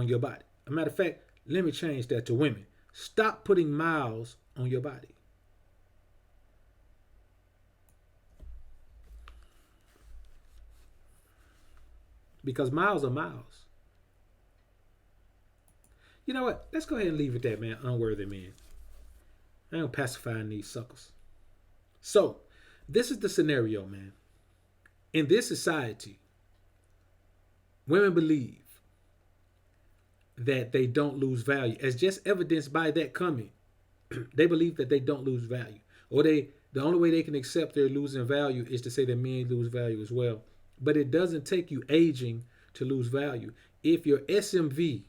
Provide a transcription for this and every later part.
on your body. As a matter of fact, let me change that to women. Stop putting miles on your body. Because miles are miles. You know what? Let's go ahead and leave it that, man. Unworthy men. I ain't pacifying these suckers. So, this is the scenario, man. In this society, women believe that they don't lose value, as just evidenced by that comment. They believe that they don't lose value, or the only way they can accept they're losing value is to say that men lose value as well. But it doesn't take you aging to lose value. If your SMV,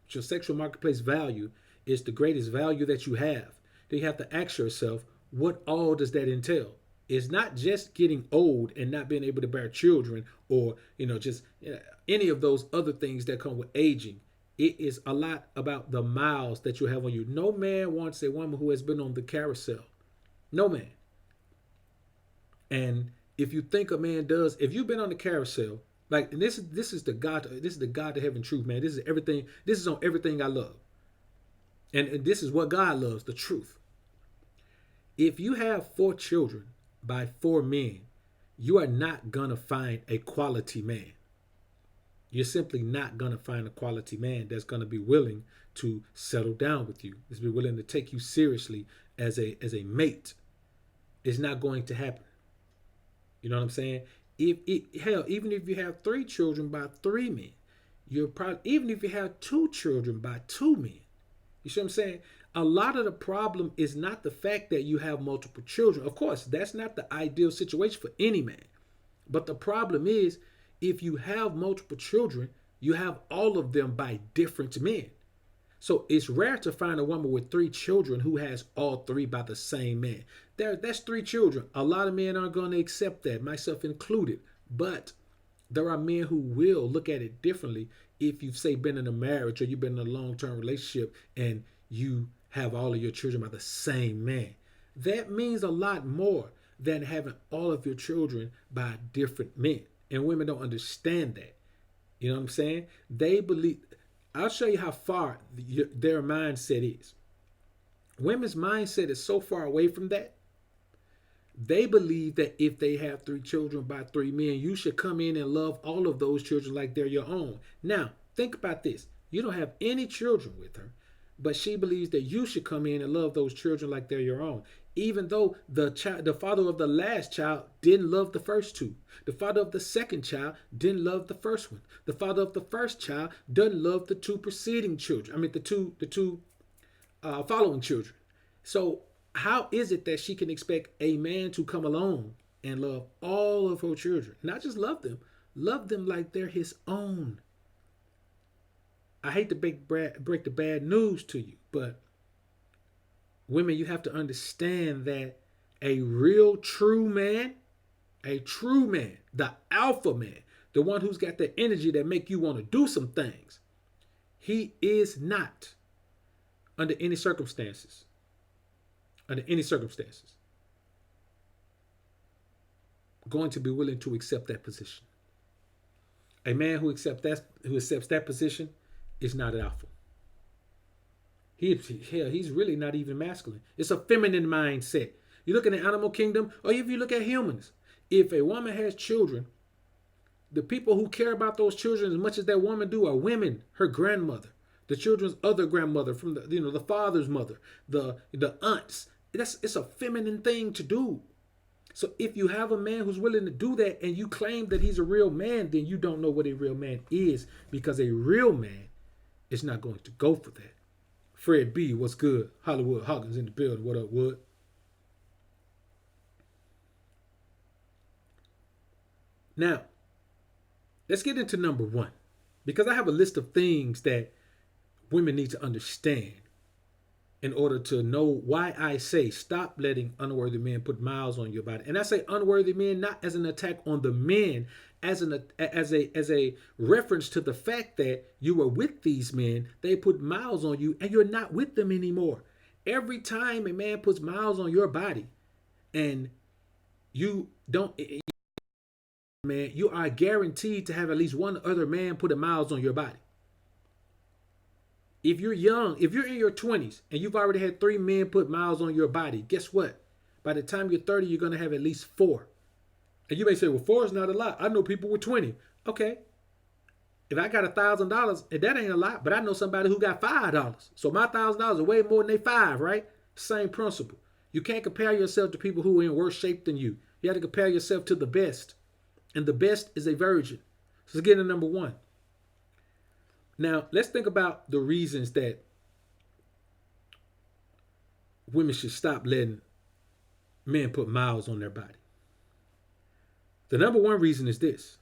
your sexual marketplace value, is the greatest value that you have, then you have to ask yourself, what all does that entail? It's not just getting old and not being able to bear children, or just any of those other things that come with aging. It is a lot about the miles that you have on you. No man wants a woman who has been on the carousel. No man. And if you think a man does, if you've been on the carousel, like, and this is the God to heaven truth, man. This is everything. This is on everything I love, and this is what God loves, the truth. If you have 4 children by 4 men, you are not gonna find a quality man. You're simply not gonna find a quality man that's gonna be willing to settle down with you, that's be willing to take you seriously as a mate. It's not going to happen. You know what I'm saying? Even if you have 3 children by 3 men, you're probably, even if you have 2 children by 2 men, you see what I'm saying? A lot of the problem is not the fact that you have multiple children. Of course, that's not the ideal situation for any man. But the problem is, if you have multiple children, you have all of them by different men. So it's rare to find a woman with 3 children who has all 3 by the same man. That's 3 children. A lot of men aren't going to accept that, myself included. But there are men who will look at it differently if you've, say, been in a marriage or you've been in a long-term relationship and you have all of your children by the same man. That means a lot more than having all of your children by different men. And women don't understand that. You know what I'm saying? They believe. I'll show you how far their mindset is. Women's mindset is so far away from that. They believe that if they have 3 children by 3 men, you should come in and love all of those children like they're your own. Now, think about this. You don't have any children with her, but she believes that you should come in and love those children like they're your own. Even though the father of the last child didn't love the first 2. The father of the second child didn't love the first one. The father of the first child doesn't love the 2 preceding children. I mean, the two following children. So how is it that she can expect a man to come along and love all of her children? Not just love them like they're his own. I hate to break the bad news to you, but women, you have to understand that a real true man, the alpha man, the one who's got the energy that make you want to do some things, he is not under any circumstances going to be willing to accept that position. A man who accepts that position is not an alpha. He's really not even masculine. It's a feminine mindset. You look at the animal kingdom, or if you look at humans, if a woman has children, the people who care about those children as much as that woman do are women, her grandmother, the children's other grandmother, from the father's mother, the aunts. It's a feminine thing to do. So if you have a man who's willing to do that and you claim that he's a real man, then you don't know what a real man is, because a real man is not going to go for that. Fred B, what's good? Hollywood Hawkins in the building. What up, Wood? Now, let's get into number 1, because I have a list of things that women need to understand in order to know why I say stop letting unworthy men put miles on your body. And I say unworthy men not as an attack on the men, as a reference to the fact that you were with these men, they put miles on you, and you're not with them anymore. Every time a man puts miles on your body and you don't, man, you are guaranteed to have at least one other man putting miles on your body. If you're young, if you're in your 20s and you've already had 3 men put miles on your body, guess what? By the time you're 30, you're going to have at least 4. And you may say, well, 4 is not a lot. I know people with 20. Okay. If I got $1,000, and that ain't a lot, but I know somebody who got $5. So my $1,000 is way more than they 5, right? Same principle. You can't compare yourself to people who are in worse shape than you. You have to compare yourself to the best. And the best is a virgin. So let's get into number 1. Now, let's think about the reasons that women should stop letting men put miles on their body. The number 1 reason is this.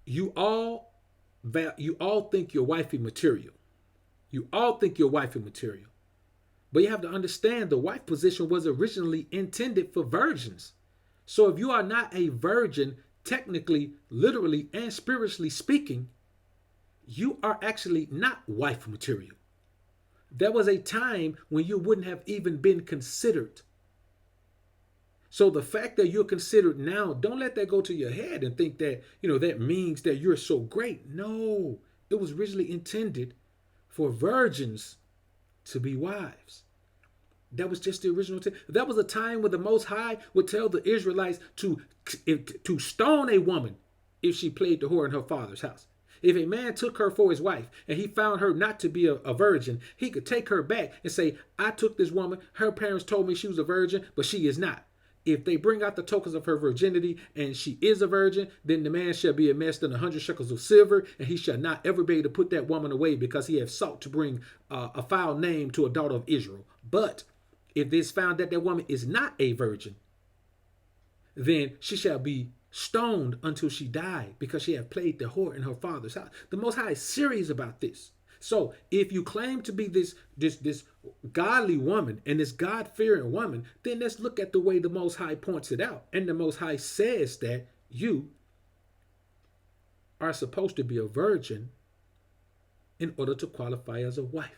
You all think you're wifey material. You all think you're wifey material. But you have to understand the wife position was originally intended for virgins. So if you are not a virgin, technically, literally, and spiritually speaking, you are actually not wife material. There was a time when you wouldn't have even been considered. So the fact that you're considered now, don't let that go to your head and think that, that means that you're so great. No, it was originally intended for virgins to be wives. That was just the original. That was a time when the Most High would tell the Israelites to stone a woman if she played the whore in her father's house. If a man took her for his wife and he found her not to be a virgin, he could take her back and say, I took this woman. Her parents told me she was a virgin, but she is not. If they bring out the tokens of her virginity and she is a virgin, then the man shall be amassed in 100 shekels of silver, and he shall not ever be able to put that woman away, because he have sought to bring a foul name to a daughter of Israel. But if it is found that that woman is not a virgin, then she shall be stoned until she die, because she have played the whore in her father's house. The Most High is serious about this. So if you claim to be this godly woman and this God-fearing woman, then let's look at the way the Most High points it out. And the Most High says that you are supposed to be a virgin in order to qualify as a wife.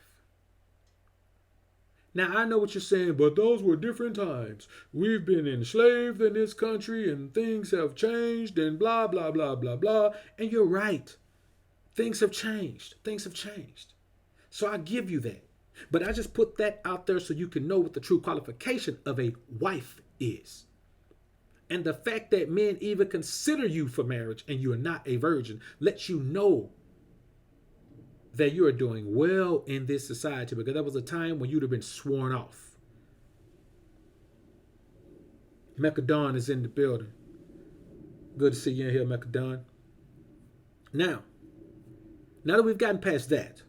Now, I know what you're saying, but those were different times. We've been enslaved in this country and things have changed and blah, blah, blah, blah, blah. And you're right. Things have changed. Things have changed. So I give you that. But I just put that out there so you can know what the true qualification of a wife is. And the fact that men even consider you for marriage and you are not a virgin lets you know that you are doing well in this society, because there was a time when you'd have been sworn off. Mecadon is in the building. Good to see you in here, Mecadon. Now that we've gotten past that,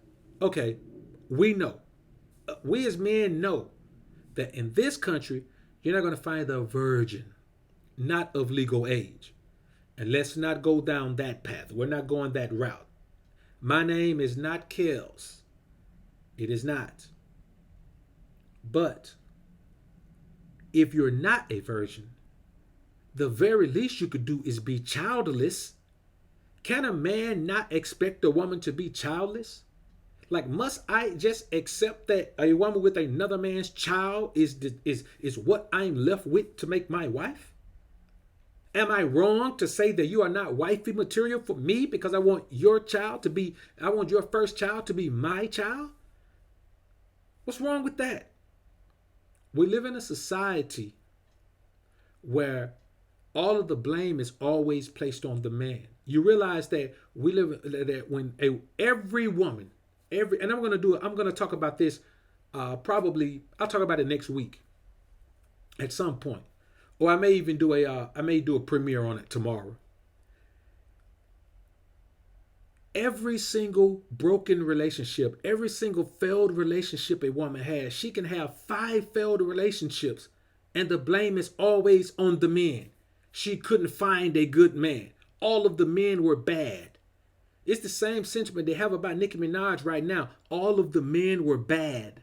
okay, we know. We as men know that in this country, you're not going to find a virgin, not of legal age. And let's not go down that path. We're not going that route. My name is not Kells. It is not. But if you're not a virgin, the very least you could do is be childless. Can a man not expect a woman to be childless? Like, must I just accept that a woman with another man's child is what I'm left with to make my wife? Am I wrong to say that you are not wifey material for me because I want your first child to be my child? What's wrong with that? We live in a society where all of the blame is always placed on the man. You realize that we live that when every woman, and I'm going to talk about this I'll talk about it next week at some point. Or I may even do a premiere on it tomorrow. Every single broken relationship, every single failed relationship a woman has, she can have 5 failed relationships, and the blame is always on the men. She couldn't find a good man. All of the men were bad. It's the same sentiment they have about Nicki Minaj right now. All of the men were bad.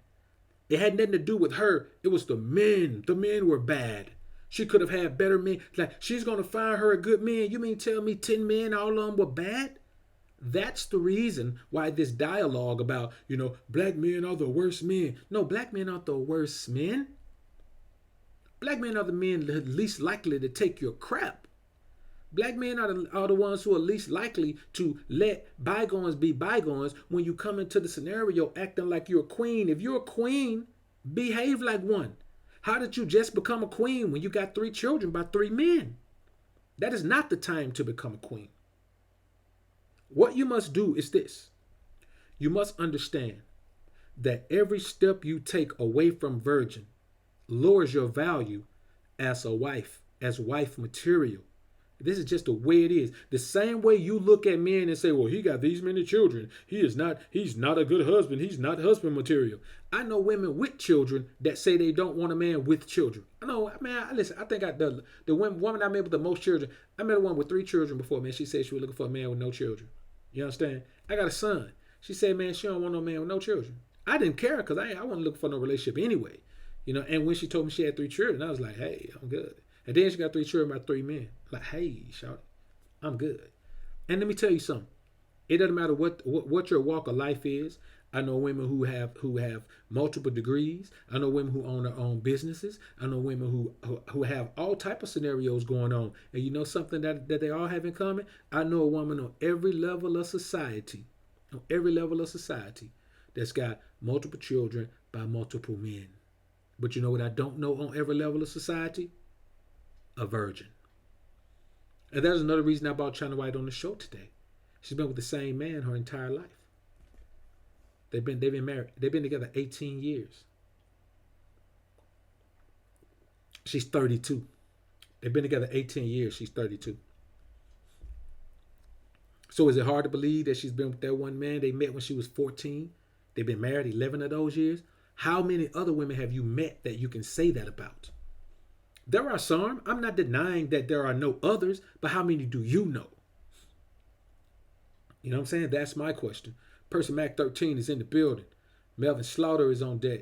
It had nothing to do with her. It was the men. The men were bad. She could have had better men. Like, she's going to find her a good man. You mean tell me 10 men, all of them were bad? That's the reason why this dialogue about, black men are the worst men. No, black men aren't the worst men. Black men are the men least likely to take your crap. Black men are the ones who are least likely to let bygones be bygones when you come into the scenario acting like you're a queen. If you're a queen, behave like one. How did you just become a queen when you got 3 children by 3 men? That is not the time to become a queen. What you must do is this. You must understand that every step you take away from virgin lowers your value as a wife, as wife material. This is just the way it is. The same way you look at men and say, well, he got these many children. He's not a good husband. He's not husband material. I know women with children that say they don't want a man with children. I know, man, listen, I think the woman I met with the most children, I met a woman with 3 children before, man. She said she was looking for a man with no children. You understand? I got a son. She said, man, she don't want no man with no children. I didn't care because I wasn't looking for no relationship anyway. You know, and when she told me she had 3 children, I was like, hey, I'm good. And then she got 3 children by 3 men. Like, hey, shout, I'm good. And let me tell you something. It doesn't matter what your walk of life is. I know women who have multiple degrees. I know women who own their own businesses. I know women who have all type of scenarios going on. And you know something that they all have in common? I know a woman on every level of society, that's got multiple children by multiple men. But you know what I don't know on every level of society? A virgin. And that's another reason I brought China White on the show today. She's been with the same man her entire life. They've been married. They've been together 18 years. She's 32. They've been together 18 years. She's 32. So is it hard to believe that she's been with that one man they met when she was 14? They've been married 11 of those years. How many other women have you met that you can say that about? There are some. I'm not denying that there are no others, but how many do you know? You know what I'm saying? That's my question. Person Mac 13 is in the building. Melvin Slaughter is on deck.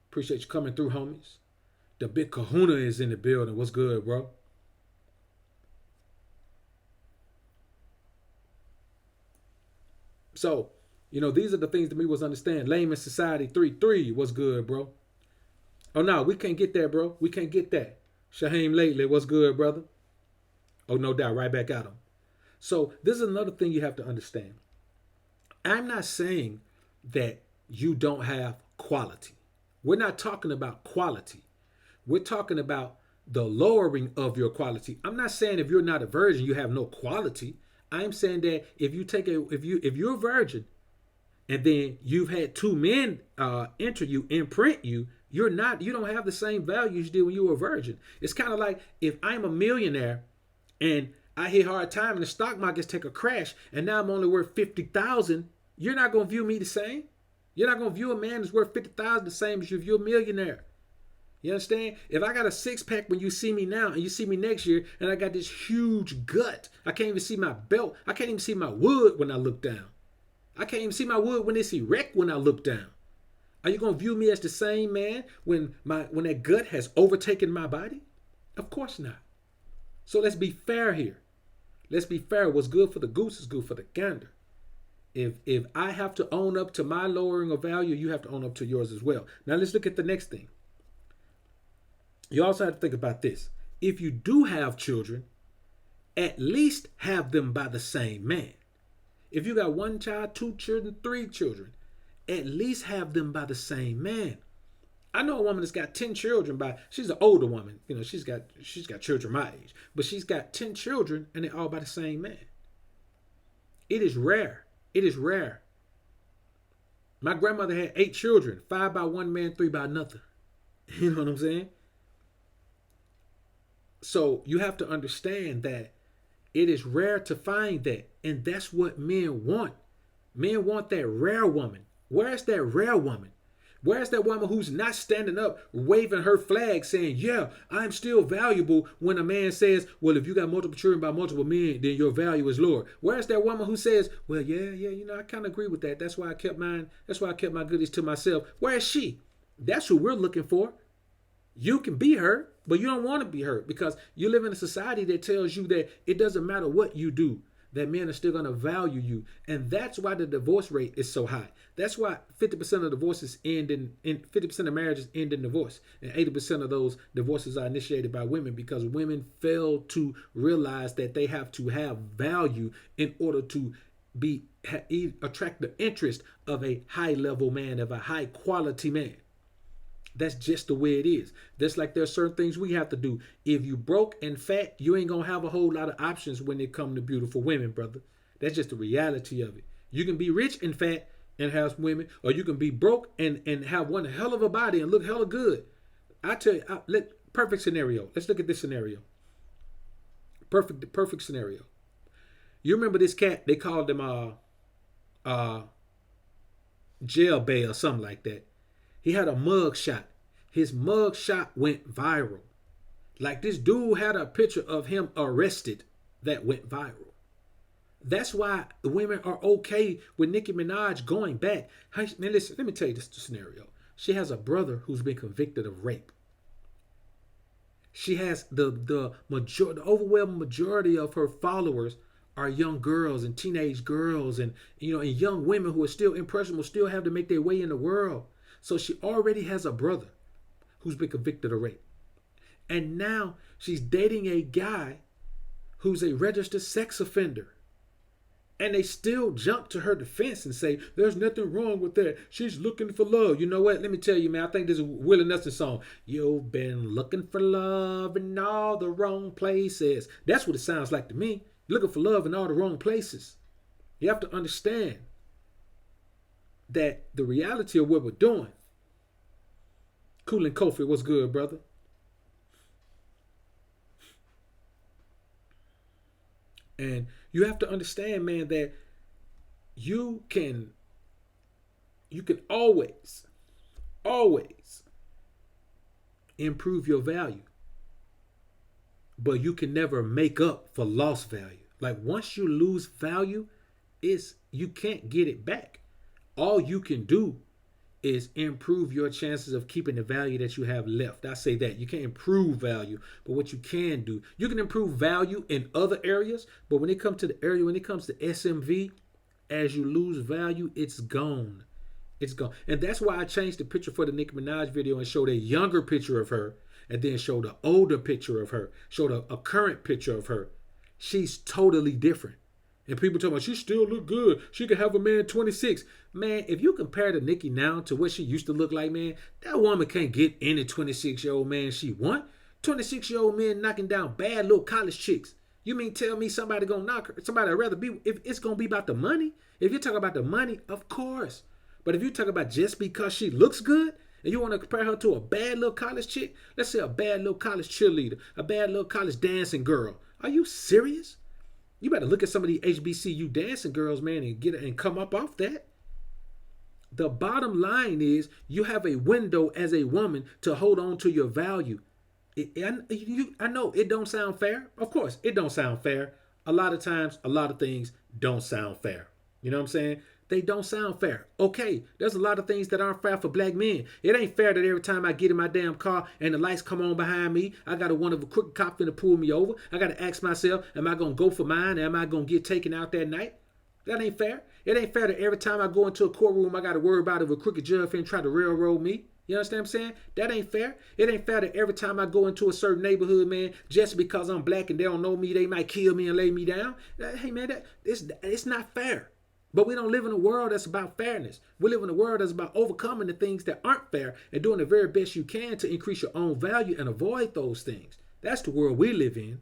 Appreciate you coming through, homies. The Big Kahuna is in the building. What's good, bro? So, you know, these are the things that we was understand. Layman Society 3-3. What's good, bro? Oh, no, we can't get that, bro. We can't get that. Shaheem Lately, what's good, brother? Oh, no doubt. Right back at him. So this is another thing you have to understand. I'm not saying that you don't have quality. We're not talking about quality. We're talking about the lowering of your quality. I'm not saying if you're not a virgin, you have no quality. I'm saying that if you're a virgin and then you've had 2 men enter you, imprint you, you don't have the same value you did when you were a virgin. It's kind of like if I'm a millionaire and I hit hard time and the stock markets take a crash and now I'm only worth 50,000, you're not going to view me the same. You're not going to view a man that's worth 50,000 the same as you view a millionaire. You understand? If I got a 6-pack when you see me now and you see me next year and I got this huge gut, I can't even see my belt. I can't even see my wood when I look down. I can't even see my wood when it's erect when I look down. Are you going to view me as the same man when that gut has overtaken my body? Of course not. So let's be fair here. Let's be fair. What's good for the goose is good for the gander. If I have to own up to my lowering of value, you have to own up to yours as well. Now let's look at the next thing. You also have to think about this. If you do have children, at least have them by the same man. If you got 1 child, 2 children, 3 children, at least have them by the same man. I know a woman that's got 10 children she's an older woman. You know, she's got children my age, but she's got 10 children and they're all by the same man. It is rare. It is rare. My grandmother had 8 children, 5 by one man, 3 by another. You know what I'm saying? So you have to understand that it is rare to find that. And that's what men want. Men want that rare woman. Where's that rare woman? Where's that woman who's not standing up, waving her flag saying, yeah, I'm still valuable when a man says, well, if you got multiple children by multiple men, then your value is lower. Where's that woman who says, well, yeah, you know, I kind of agree with that. That's why I kept my goodies to myself. Where is she? That's who we're looking for. You can be her, but you don't want to be her because you live in a society that tells you that it doesn't matter what you do. that men are still going to value you. And that's why the divorce rate is so high. That's why 50% of divorces end in 50% of marriages end in divorce. And 80% of those divorces are initiated by women, because women fail to realize that they have to have value in order to attract the interest of a high level man, of a high quality man. That's just the way it is. Just like there's certain things we have to do. If you broke and fat, you ain't gonna have a whole lot of options when it come to beautiful women, brother. That's just the reality of it. You can be rich and fat and have women, or you can be broke and have one hell of a body and look hella good. I tell you, perfect scenario. Let's look at this scenario. Perfect scenario. You remember this cat? They called him jail bail or something like that. He had a mug shot. His mug shot went viral. Like, this dude had a picture of him arrested that went viral. That's why the women are okay with Nicki Minaj going back. Hey, man, listen, let me tell you this scenario. She has a brother who's been convicted of rape. She has the overwhelming majority of her followers are young girls and teenage girls, and and young women who are still impressionable, still have to make their way in the world. So she already has a brother who's been convicted of rape. And now she's dating a guy who's a registered sex offender. And they still jump to her defense and say, there's nothing wrong with that. She's looking for love. You know what? Let me tell you, man, I think this is a Willie Nelson song. You've been looking for love in all the wrong places. That's what it sounds like to me. Looking for love in all the wrong places. You have to understand that the reality of what we're doing. Cool and Kofi, what's good, brother? And you have to understand, man, that you can always improve your value, but you can never make up for lost value. Like, once you lose value, you can't get it back. All you can do is improve your chances of keeping the value that you have left. I say that you can't improve value, but what you can do, you can improve value in other areas. But when it comes to SMV, as you lose value, it's gone. It's gone. And that's why I changed the picture for the Nicki Minaj video and showed a younger picture of her, and then showed an older picture of her, showed a current picture of her. She's totally different. And people talking about she still look good. She could have a man 26. Man, if you compare the Nicki now to what she used to look like, man, that woman can't get any 26-year-old man she want. 26-year-old men knocking down bad little college chicks. You mean tell me somebody gonna knock her? Somebody I'd rather be, if it's gonna be about the money? If you're talking about the money, of course. But if you talk about just because she looks good, and you want to compare her to a bad little college chick, let's say a bad little college cheerleader, a bad little college dancing girl. Are you serious? You better look at some of the HBCU dancing girls, man, and come up off that. The bottom line is you have a window as a woman to hold on to your value. I know it don't sound fair. Of course, it don't sound fair. A lot of times, a lot of things don't sound fair. You know what I'm saying? They don't sound fair. Okay, there's a lot of things that aren't fair for black men. It ain't fair that every time I get in my damn car and the lights come on behind me, I got one of a crooked cop finna pull me over. I got to ask myself, am I going to go for mine? Am I going to get taken out that night? That ain't fair. It ain't fair that every time I go into a courtroom, I got to worry about if a crooked judge finna try to railroad me. You understand what I'm saying? That ain't fair. It ain't fair that every time I go into a certain neighborhood, man, just because I'm black and they don't know me, they might kill me and lay me down. Hey, man, it's not fair. But we don't live in a world that's about fairness. We live in a world that's about overcoming the things that aren't fair and doing the very best you can to increase your own value and avoid those things. That's the world we live in.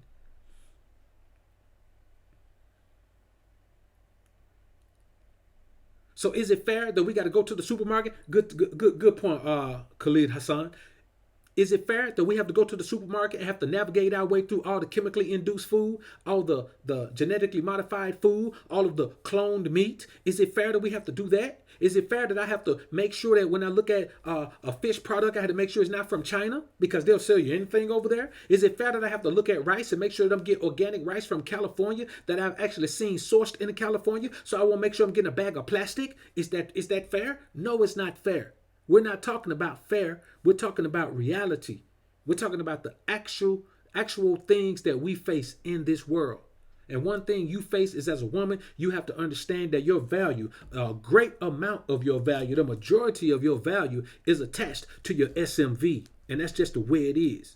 So is it fair that we got to go to the supermarket? Good point, Khalid Hassan. Is it fair that we have to go to the supermarket and have to navigate our way through all the chemically induced food, all the genetically modified food, all of the cloned meat? Is it fair that we have to do that? Is it fair that I have to make sure that when I look at a fish product, I have to make sure it's not from China because they'll sell you anything over there? Is it fair that I have to look at rice and make sure that I'm getting organic rice from California that I've actually seen sourced in California, so I won't make sure I'm getting a bag of plastic? Is that fair? No, it's not fair. We're not talking about fair. We're talking about reality. We're talking about the actual things that we face in this world. And one thing you face is, as a woman, you have to understand that your value, a great amount of your value, the majority of your value is attached to your SMV. And that's just the way it is.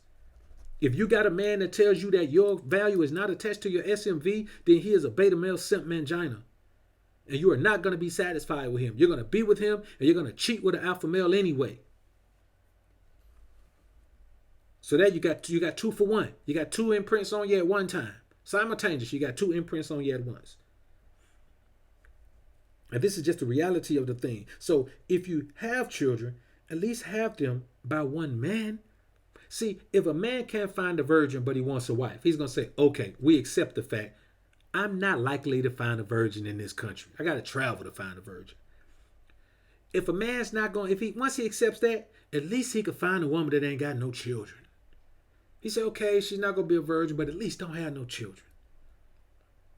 If you got a man that tells you that your value is not attached to your SMV, then he is a beta male simp mangina. And you are not going to be satisfied with him. You're going to be with him and you're going to cheat with an alpha male anyway. So that you got 2 for 1. You got 2 imprints on you at one time. Simultaneous, you got 2 imprints on you at once. And this is just the reality of the thing. So if you have children, at least have them by one man. See, if a man can't find a virgin but he wants a wife, he's going to say, okay, we accept the fact I'm not likely to find a virgin in this country. I got to travel to find a virgin. If a man's not going, once he accepts that, at least he could find a woman that ain't got no children. He said, okay, she's not going to be a virgin, but at least don't have no children.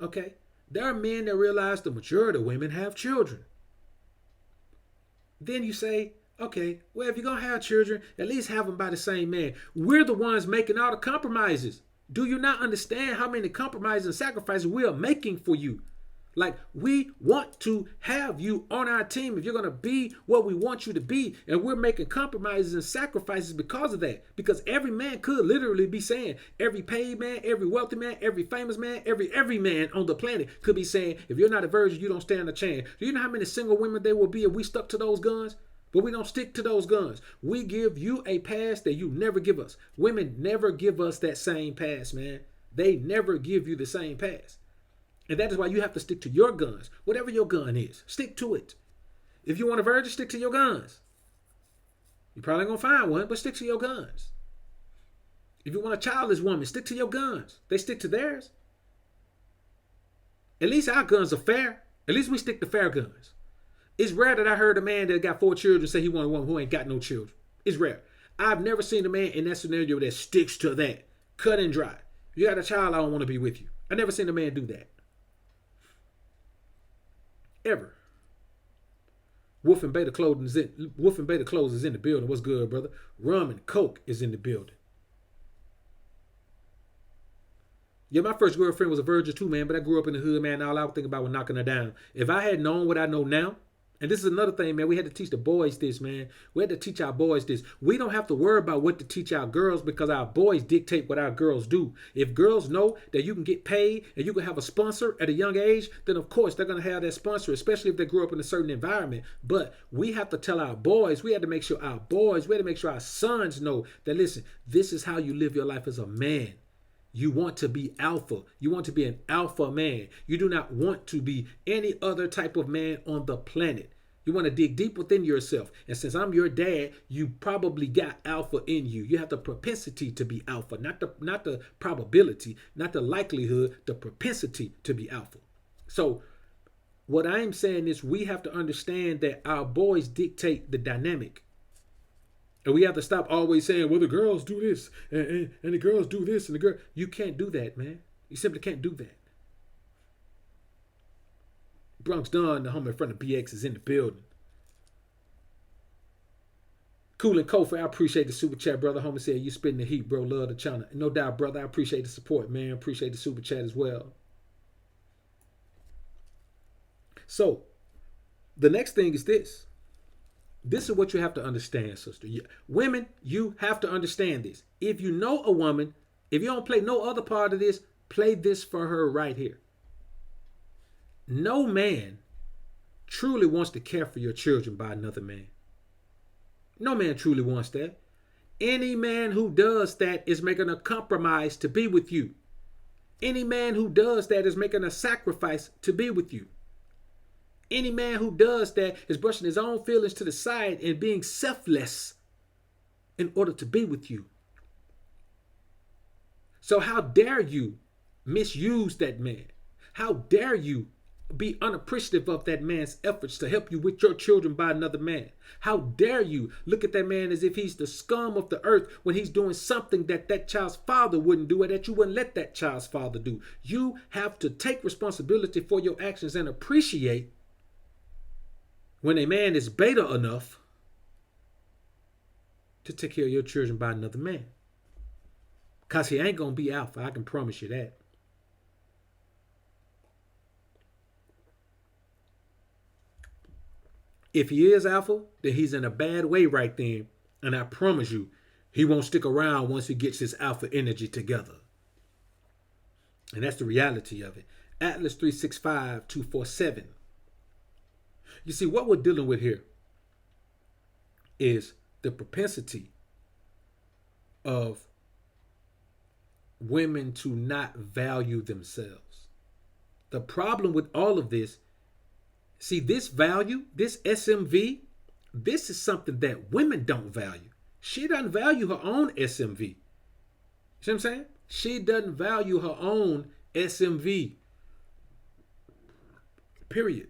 Okay? There are men that realize the majority of women have children. Then you say, okay, well, if you're going to have children, at least have them by the same man. We're the ones making all the compromises. Do you not understand how many compromises and sacrifices we are making for you? Like, we want to have you on our team if you're going to be what we want you to be. And we're making compromises and sacrifices because of that. Because every man could literally be saying, every paid man, every wealthy man, every famous man, every man on the planet could be saying, if you're not a virgin, you don't stand a chance. Do you know how many single women there will be if we stuck to those guns? But we don't stick to those guns. We give you a pass that you never give us. Women never give us that same pass, man. They never give you the same pass. And that is why you have to stick to your guns. Whatever your gun is, stick to it. If you want a virgin, stick to your guns. You're probably going to find one, but stick to your guns. If you want a childless woman, stick to your guns. They stick to theirs. At least our guns are fair. At least we stick to fair guns. It's rare that I heard a man that got 4 children say he wanted a woman who ain't got no children. It's rare. I've never seen a man in that scenario that sticks to that. Cut and dry. You got a child, I don't want to be with you. I never seen a man do that. Ever. Wolf and Beta Clothes is in the building. What's good, brother? Rum and Coke is in the building. Yeah, my first girlfriend was a virgin too, man, but I grew up in the hood, man. All I would think about was knocking her down. If I had known what I know now, and this is another thing, man, we had to teach the boys this, man. We had to teach our boys this. We don't have to worry about what to teach our girls because our boys dictate what our girls do. If girls know that you can get paid and you can have a sponsor at a young age, then of course they're going to have that sponsor, especially if they grew up in a certain environment. But we have to tell our boys, we had to make sure our sons know that, listen, this is how you live your life as a man. You want to be alpha. You want to be an alpha man. You do not want to be any other type of man on the planet. You want to dig deep within yourself. And since I'm your dad, you probably got alpha in you. You have the propensity to be alpha, not the probability, not the likelihood, the propensity to be alpha. So what I'm saying is we have to understand that our boys dictate the dynamic. And we have to stop always saying, well, the girls do this and the girls do this and the girl. You can't do that, man. You simply can't do that. Bronx Dunn, the homie in front of BX, is in the building. Cool and Kofi, I appreciate the super chat, brother. Homie said, you spitting the heat, bro. Love the channel. No doubt, brother. I appreciate the support, man. Appreciate the super chat as well. So, the next thing is this. This is what you have to understand, sister. Women, you have to understand this. If you know a woman, if you don't play no other part of this, play this for her right here. No man truly wants to care for your children by another man. No man truly wants that. Any man who does that is making a compromise to be with you. Any man who does that is making a sacrifice to be with you. Any man who does that is brushing his own feelings to the side and being selfless in order to be with you. So how dare you misuse that man? How dare you be unappreciative of that man's efforts to help you with your children by another man? How dare you look at that man as if he's the scum of the earth when he's doing something that that child's father wouldn't do or that you wouldn't let that child's father do? You have to take responsibility for your actions and appreciate when a man is beta enough to take care of your children by another man. Because he ain't going to be alpha. I can promise you that. If he is alpha, then he's in a bad way right then. And I promise you, he won't stick around once he gets his alpha energy together. And that's the reality of it. Atlas 365247. You see, what we're dealing with here is the propensity of women to not value themselves. The problem with all of this, see, this value, this SMV, this is something that women don't value. She doesn't value her own SMV. You see what I'm saying? She doesn't value her own SMV. Period.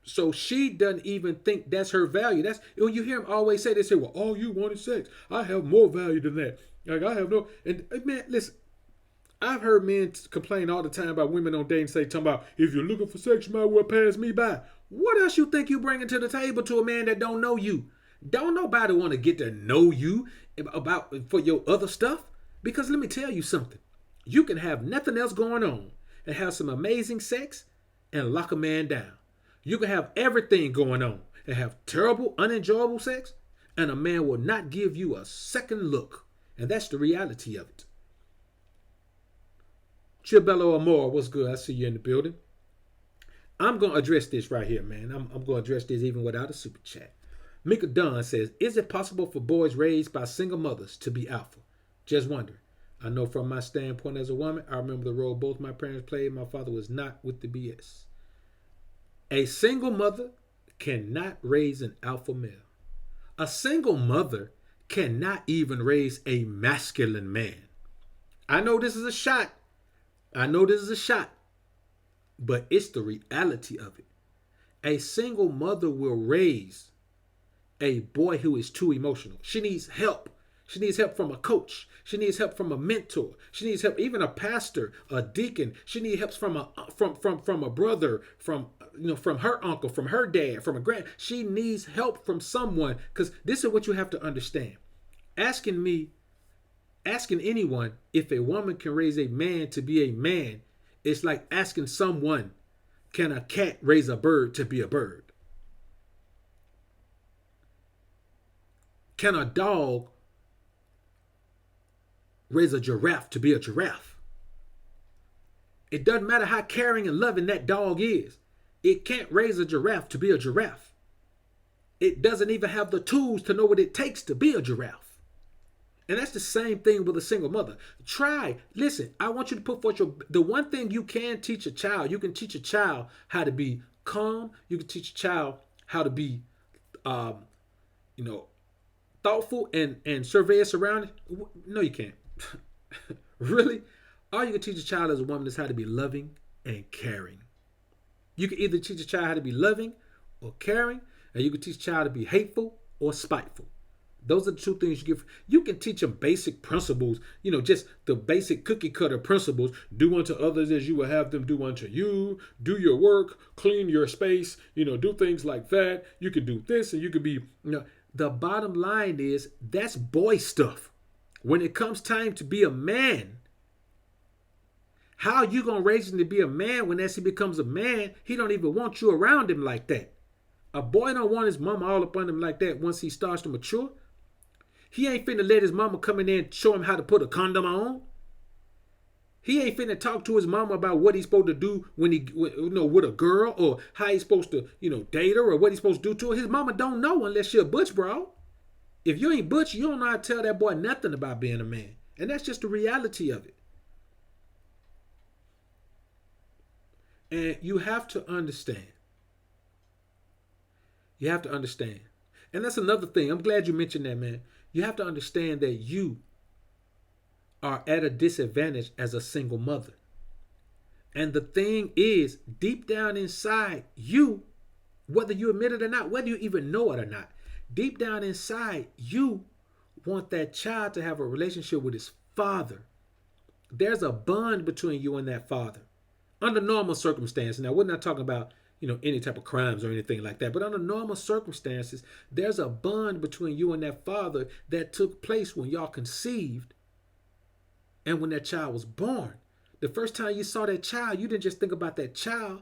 So she doesn't even think that's her value. That's when you hear them always say this here, well, all you want is sex. I have more value than that. Like I have no, and man, listen, I've heard men complain all the time about women on dating say, talking about, if you're looking for sex, you might well pass me by. What else you think you bringing to the table to a man that don't know you? Don't nobody want to get to know you about for your other stuff. Because let me tell you something. You can have nothing else going on and have some amazing sex and lock a man down. You can have everything going on and have terrible, unenjoyable sex, and a man will not give you a second look. And that's the reality of it. Chibello Amor, what's good? I see you in the building. I'm going to address this right here, man. I'm going to address this even without a super chat. Mika Dunn says, is it possible for boys raised by single mothers to be alpha? Just wondering. I know from my standpoint as a woman, I remember the role both my parents played. My father was not with the BS. A single mother cannot raise an alpha male. A single mother cannot even raise a masculine man. I know this is a shot. But it's the reality of it. A single mother will raise a boy who is too emotional. She needs help. She needs help from a coach. She needs help from a mentor. She needs help, even a pastor, a deacon. She needs help from a brother, from her uncle, from her dad, from a grand. She needs help from someone, because this is what you have to understand. Asking anyone if a woman can raise a man to be a man, it's like asking someone, can a cat raise a bird to be a bird? Can a dog raise a giraffe to be a giraffe? It doesn't matter how caring and loving that dog is. It can't raise a giraffe to be a giraffe. It doesn't even have the tools to know what it takes to be a giraffe. And that's the same thing with a single mother. Listen, I want you to put forth the one thing you can teach a child. You can teach a child how to be calm. You can teach a child how to be, thoughtful and survey his surroundings. No, you can't. Really? All you can teach a child as a woman is how to be loving and caring. You can either teach a child how to be loving or caring, and you can teach a child to be hateful or spiteful. Those are the two things you give. You can teach them basic principles, just the basic cookie cutter principles. Do unto others as you will have them do unto you. Do your work, clean your space, do things like that. You can do this and you can be, the bottom line is that's boy stuff. When it comes time to be a man, how you going to raise him to be a man when as he becomes a man, he don't even want you around him like that. A boy don't want his mama all up on him like that once he starts to mature. He ain't finna let his mama come in there and show him how to put a condom on. He ain't finna talk to his mama about what he's supposed to do when with a girl, or how he's supposed to, date her, or what he's supposed to do to her. His mama don't know unless you're a butch, bro. If you ain't butch, you don't know how to tell that boy nothing about being a man. And that's just the reality of it. And you have to understand. You have to understand. And that's another thing. I'm glad you mentioned that, man. You have to understand that you are at a disadvantage as a single mother. And the thing is, deep down inside you, whether you admit it or not, whether you even know it or not, deep down inside you want that child to have a relationship with his father. There's a bond between you and that father. Under normal circumstances. Now, we're not talking about any type of crimes or anything like that. But under normal circumstances, there's a bond between you and that father that took place when y'all conceived and when that child was born. The first time you saw that child, you didn't just think about that child.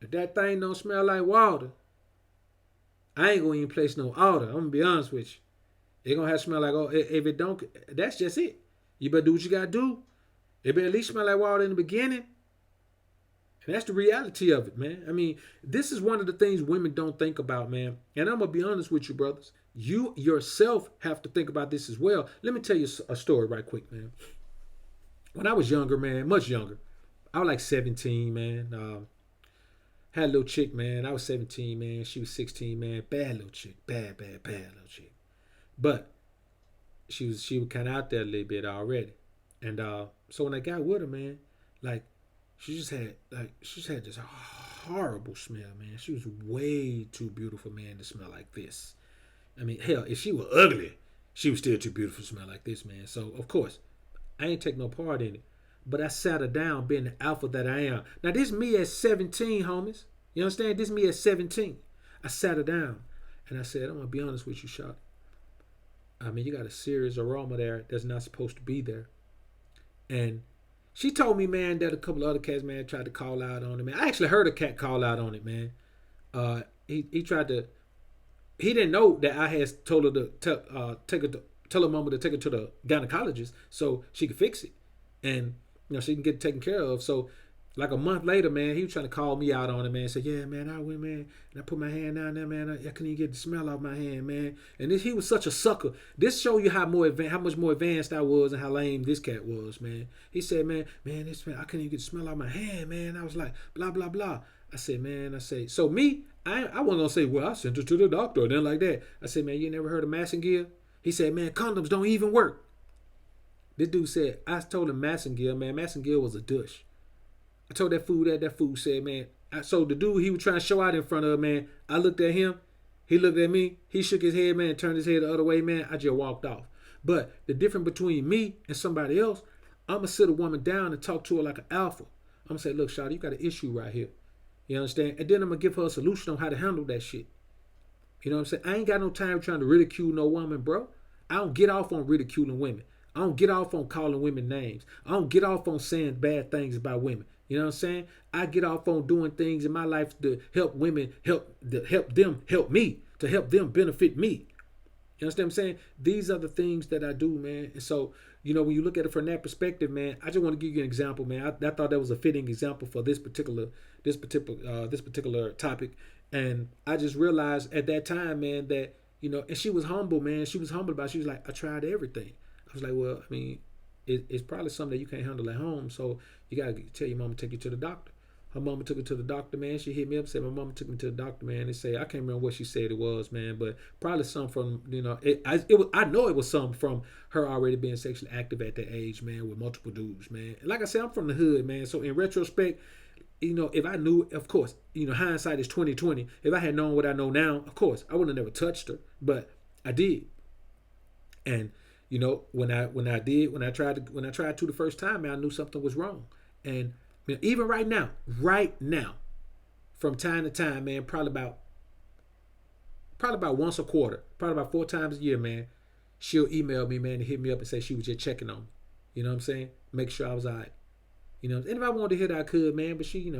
If that thing don't smell like water, I ain't gonna even place no order. I'm gonna be honest with you. It gonna have to smell like, oh, if it don't, that's just it. You better do what you gotta do. It better at least smell like water in the beginning. And that's the reality of it, man. I mean, this is one of the things women don't think about, man. And I'm gonna be honest with you, brothers. You yourself have to think about this as well. Let me tell you a story right quick, man. When I was younger, man, much younger, I was like 17, man. Had a little chick, man. I was 17, man. She was 16, man. Bad little chick. Bad little chick. But she was kind of out there a little bit already. And so when I got with her, man, like she just had this horrible smell, man. She was way too beautiful, man, to smell like this. I mean, hell, if she were ugly, she was still too beautiful to smell like this, man. So of course, I ain't take no part in it. But I sat her down being the alpha that I am. Now this me at 17, homies. You understand? This me at 17. I sat her down and I said, I'm gonna be honest with you, Shot. I mean, you got a serious aroma there that's not supposed to be there. And she told me, man, that a couple of other cats, man, tried to call out on it, man. I actually heard a cat call out on it, man. He tried to. He didn't know that I had told her to tell her mama to take her to the gynecologist so she could fix it, and she can get it taken care of. So like a month later, man, he was trying to call me out on it, man. Said, yeah, man, I went, man, and I put my hand down there, man. I couldn't even get the smell off my hand, man. And he was such a sucker. This show you how much more advanced I was and how lame this cat was, man. He said, man, this man, I couldn't even get the smell off my hand, man. I was like, blah, blah, blah. I said, man, so me, I wasn't gonna say, well, I sent her to the doctor or nothing like that. I said, man, you never heard of masculinity? He said, man, condoms don't even work. This dude said, I told him masculinity, man, masculinity was a douche. I told that fool said, man. So the dude he was trying to show out in front of, man, I looked at him. He looked at me. He shook his head, man, turned his head the other way, man. I just walked off. But the difference between me and somebody else, I'm going to sit a woman down and talk to her like an alpha. I'm going to say, look, Shawty, you got an issue right here. You understand? And then I'm going to give her a solution on how to handle that shit. You know what I'm saying? I ain't got no time trying to ridicule no woman, bro. I don't get off on ridiculing women. I don't get off on calling women names. I don't get off on saying bad things about women. You know what I'm saying? I get off on doing things in my life to help women, help them help me, to help them benefit me. You understand what I'm saying? These are the things that I do, man. And so, when you look at it from that perspective, man, I just want to give you an example, man. I thought that was a fitting example for this particular topic. And I just realized at that time, man, that, and she was humble, man. She was humble about it. She was like, I tried everything. I was like, well, I mean, it's probably something that you can't handle at home. So you got to tell your mama to take you to the doctor. Her mama took her to the doctor, man. She hit me up and said, my mama took me to the doctor, man. They say, I can't remember what she said it was, man, but probably something from, I know it was something from her already being sexually active at that age, man, with multiple dudes, man. And like I said, I'm from the hood, man. So in retrospect, if I knew, of course, hindsight is 20/20. If I had known what I know now, of course, I would have never touched her, but I did. And when I tried to the first time, man, I knew something was wrong. And even right now, from time to time, man, probably about once a quarter, probably about 4 times a year, man, she'll email me, man, and hit me up and say she was just checking on me. You know what I'm saying? Make sure I was all right. And if I wanted to hit, I could, man. But she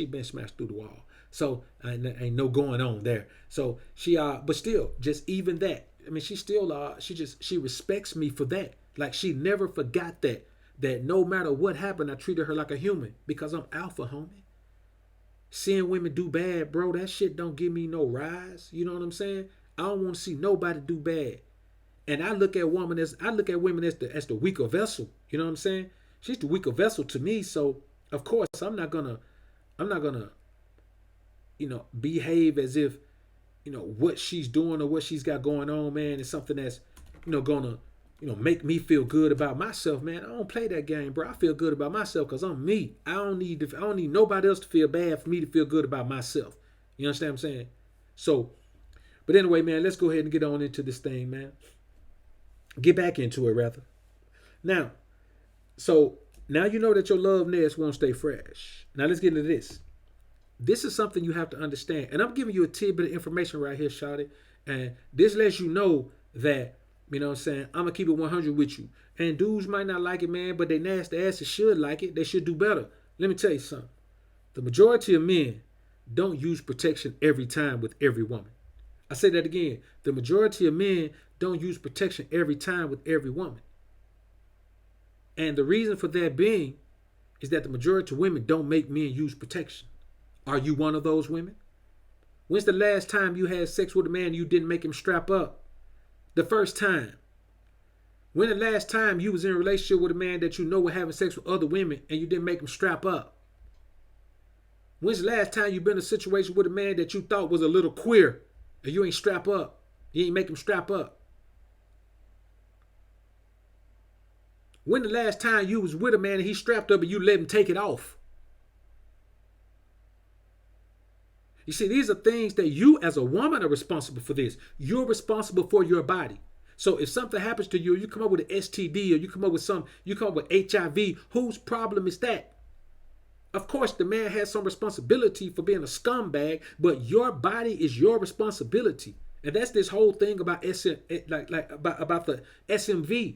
been smashed through the wall. So ain't no going on there. So but still, just even that. I mean, she still she respects me for that. Like she never forgot that no matter what happened, I treated her like a human because I'm alpha, homie. Seeing women do bad, bro, that shit don't give me no rise. You know what I'm saying? I don't want to see nobody do bad. And I look at women as the weaker vessel. You know what I'm saying? She's the weaker vessel to me. So of course I'm not gonna behave as if what she's doing or what she's got going on, man, is something that's gonna make me feel good about myself, man. I don't play that game, bro. I feel good about myself because I'm me. I don't need nobody else to feel bad for me to feel good about myself. You understand what I'm saying? So, but anyway, man, let's go ahead and get on into this thing, man. Get back into it, rather. Now, now you know that your love nest won't stay fresh. Now let's get into this. This is something you have to understand. And I'm giving you a tidbit of information right here, Shawty. And this lets you know that, I'm going to keep it 100 with you. And dudes might not like it, man, but they nasty asses should like it. They should do better. Let me tell you something. The majority of men don't use protection every time with every woman. I say that again. The majority of men don't use protection every time with every woman. And the reason for that being is that the majority of women don't make men use protection. Are you one of those women? When's the last time you had sex with a man and you didn't make him strap up? The first time. When the last time you was in a relationship with a man that you know was having sex with other women and you didn't make him strap up? When's the last time you been in a situation with a man that you thought was a little queer and you ain't strap up? You ain't make him strap up. When the last time you was with a man and he strapped up and you let him take it off? You see, these are things that you as a woman are responsible for this. You're responsible for your body. So if something happens to you, you come up with an STD or you come up with HIV, whose problem is that? Of course, the man has some responsibility for being a scumbag, but your body is your responsibility. And that's this whole thing about about the SMV.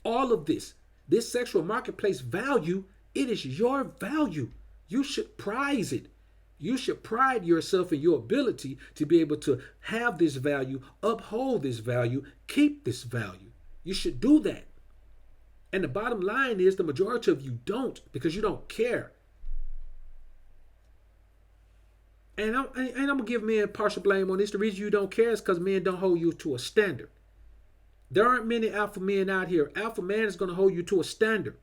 All of this sexual marketplace value, it is your value. You should prize it. You should pride yourself in your ability to be able to have this value, uphold this value, keep this value. You should do that. And the bottom line is the majority of you don't, because you don't care. And I'm going to give men partial blame on this. The reason you don't care is because men don't hold you to a standard. There aren't many alpha men out here. Alpha man is going to hold you to a standard.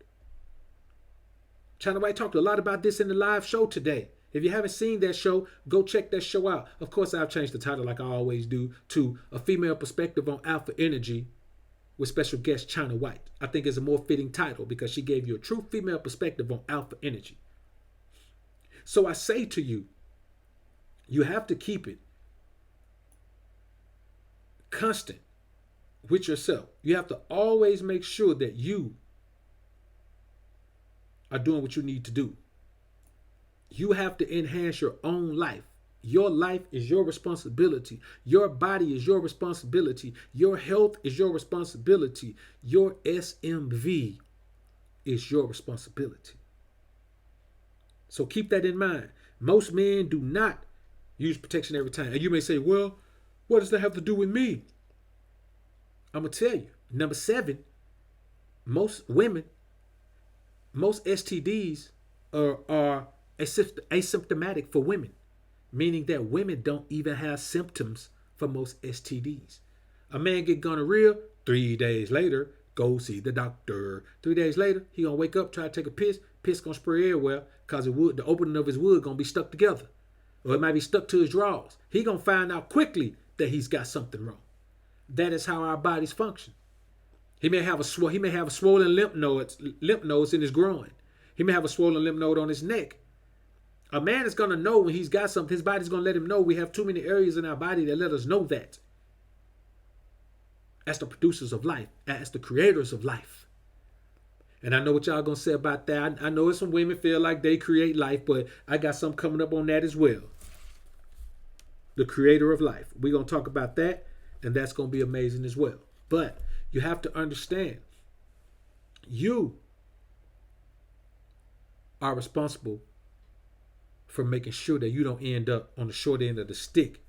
China White talked a lot about this in the live show today. If you haven't seen that show, go check that show out. Of course, I've changed the title like I always do to A Female Perspective on Alpha Energy with special guest China White. I think it's a more fitting title because she gave you a true female perspective on alpha energy. So I say to you, you have to keep it constant with yourself. You have to always make sure that you are doing what you need to do. You have to enhance your own life. Your life is your responsibility. Your body is your responsibility. Your health is your responsibility. Your SMV is your responsibility. So keep that in mind. Most men do not use protection every time. And you may say, well, what does that have to do with me? I'm going to tell you. Number 7, most women, most STDs are asymptomatic for women, meaning that women don't even have symptoms for most STDs. A man get gonorrhea, 3 days later, go see the doctor. 3 days later, he gonna wake up, try to take a piss gonna spray everywhere, cause the opening of his wood gonna be stuck together. Or it might be stuck to his drawers. He gonna find out quickly that he's got something wrong. That is how our bodies function. He may have a swollen lymph nodes in his groin. He may have a swollen lymph node on his neck. A man is going to know when he's got something. His body's going to let him know. We have too many areas in our body that let us know that. As the producers of life, as the creators of life. And I know what y'all going to say about that. I know some women feel like they create life, but I got something coming up on that as well. The creator of life. We're going to talk about that, and that's going to be amazing as well. But you have to understand, you are responsible for making sure that you don't end up on the short end of the stick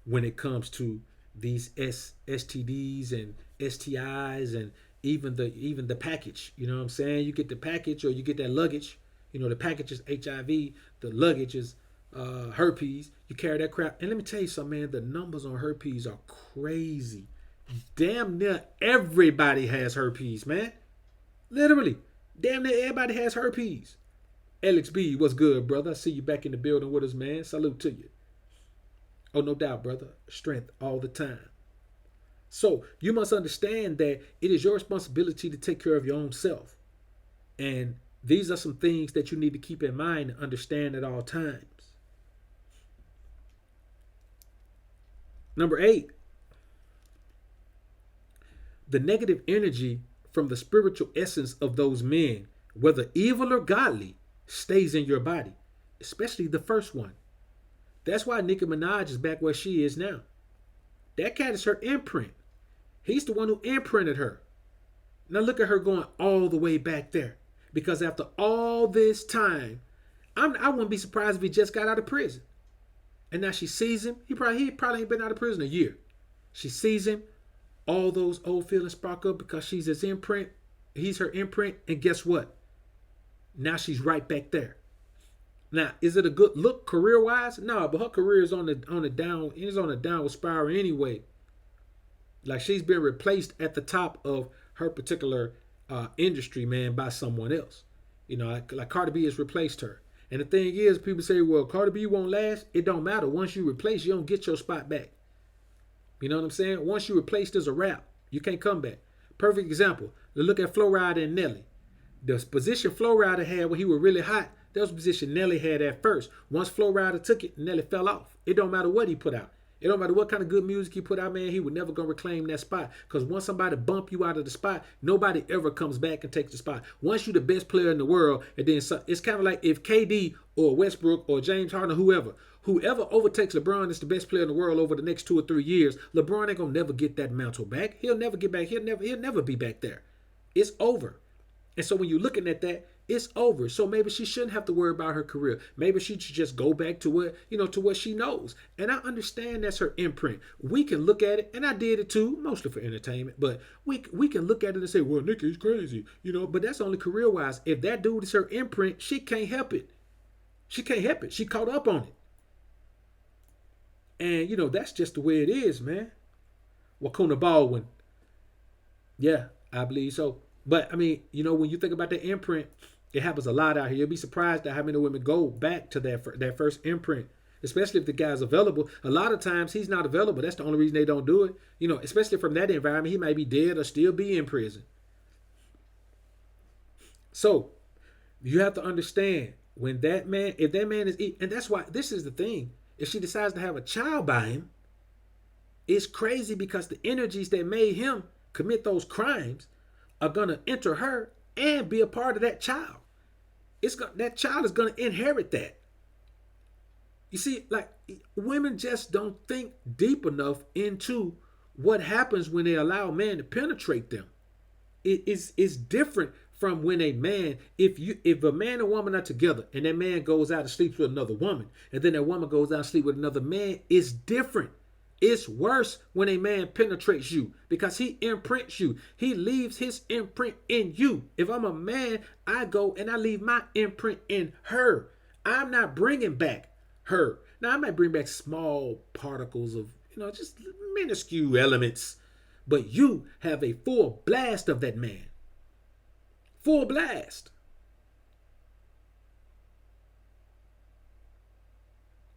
when it comes to these STDs and STIs and even the package. You know what I'm saying? You get the package or you get that luggage. You know, the package is HIV, the luggage is herpes. You carry that crap. And let me tell you something, man, the numbers on herpes are crazy. Damn near everybody has herpes, man. Literally, damn near everybody has herpes. Alex B, what's good, brother? I see you back in the building with us, man. Salute to you. Oh, no doubt, brother. Strength all the time. So you must understand that it is your responsibility to take care of your own self. And these are some things that you need to keep in mind and understand at all times. Number 8, the negative energy from the spiritual essence of those men, whether evil or godly, stays in your body, especially the first one. That's why Nicki Minaj is back where she is now. That cat is her imprint. He's the one who imprinted her. Now look at her going all the way back there. Because after all this time, I wouldn't be surprised if he just got out of prison. And now she sees him. He probably ain't been out of prison a year. She sees him. All those old feelings spark up because she's his imprint. He's her imprint. And guess what? Now she's right back there. Now, is it a good look career wise? No, but her career is on the down. It's on a downward spiral anyway. Like she's been replaced at the top of her particular industry, man, by someone else. You know, like Cardi B has replaced her. And the thing is, people say, well, Cardi B won't last. It don't matter. Once you replace, you don't get your spot back. You know what I'm saying? Once you replace, there's a wrap. You can't come back. Perfect example. Look at Flo Rida and Nelly. The position Flo Rida had when he was really hot, that was the position Nelly had at first. Once Flo Rida took it, Nelly fell off. It don't matter what he put out. It don't matter what kind of good music he put out, man. He would never gonna reclaim that spot. Because once somebody bump you out of the spot, nobody ever comes back and takes the spot. Once you're the best player in the world, and then it's kind of like if KD or Westbrook or James Harden or whoever overtakes LeBron as the best player in the world over the next 2 or 3 years, LeBron ain't gonna never get that mantle back. He'll never get back. He'll never be back there. It's over. And so when you're looking at that, it's over. So maybe she shouldn't have to worry about her career. Maybe she should just go back to what she knows. And I understand that's her imprint. We can look at it, and I did it too, mostly for entertainment. But we can look at it and say, well, Nicki's crazy, But that's only career-wise. If that dude is her imprint, she can't help it. She can't help it. She caught up on it. And that's just the way it is, man. Wakuna Baldwin. Yeah, I believe so. But I mean, when you think about the imprint, it happens a lot out here. You'll be surprised at how many women go back to that first imprint, especially if the guy's available. A lot of times he's not available. That's the only reason they don't do it. Especially from that environment, he might be dead or still be in prison. So you have to understand if that man is, and that's why this is the thing. If she decides to have a child by him, it's crazy because the energies that made him commit those crimes are gonna enter her and be a part of that child. That child is gonna inherit that. You see, like women just don't think deep enough into what happens when they allow man to penetrate them. It's different from when a man, if a man and woman are together and that man goes out and sleeps with another woman, and then that woman goes out and sleeps with another man, it's different. It's worse when a man penetrates you because he imprints you. He leaves his imprint in you. If I'm a man, I go and I leave my imprint in her. I'm not bringing back her. Now, I might bring back small particles of, just minuscule elements. But you have a full blast of that man. Full blast.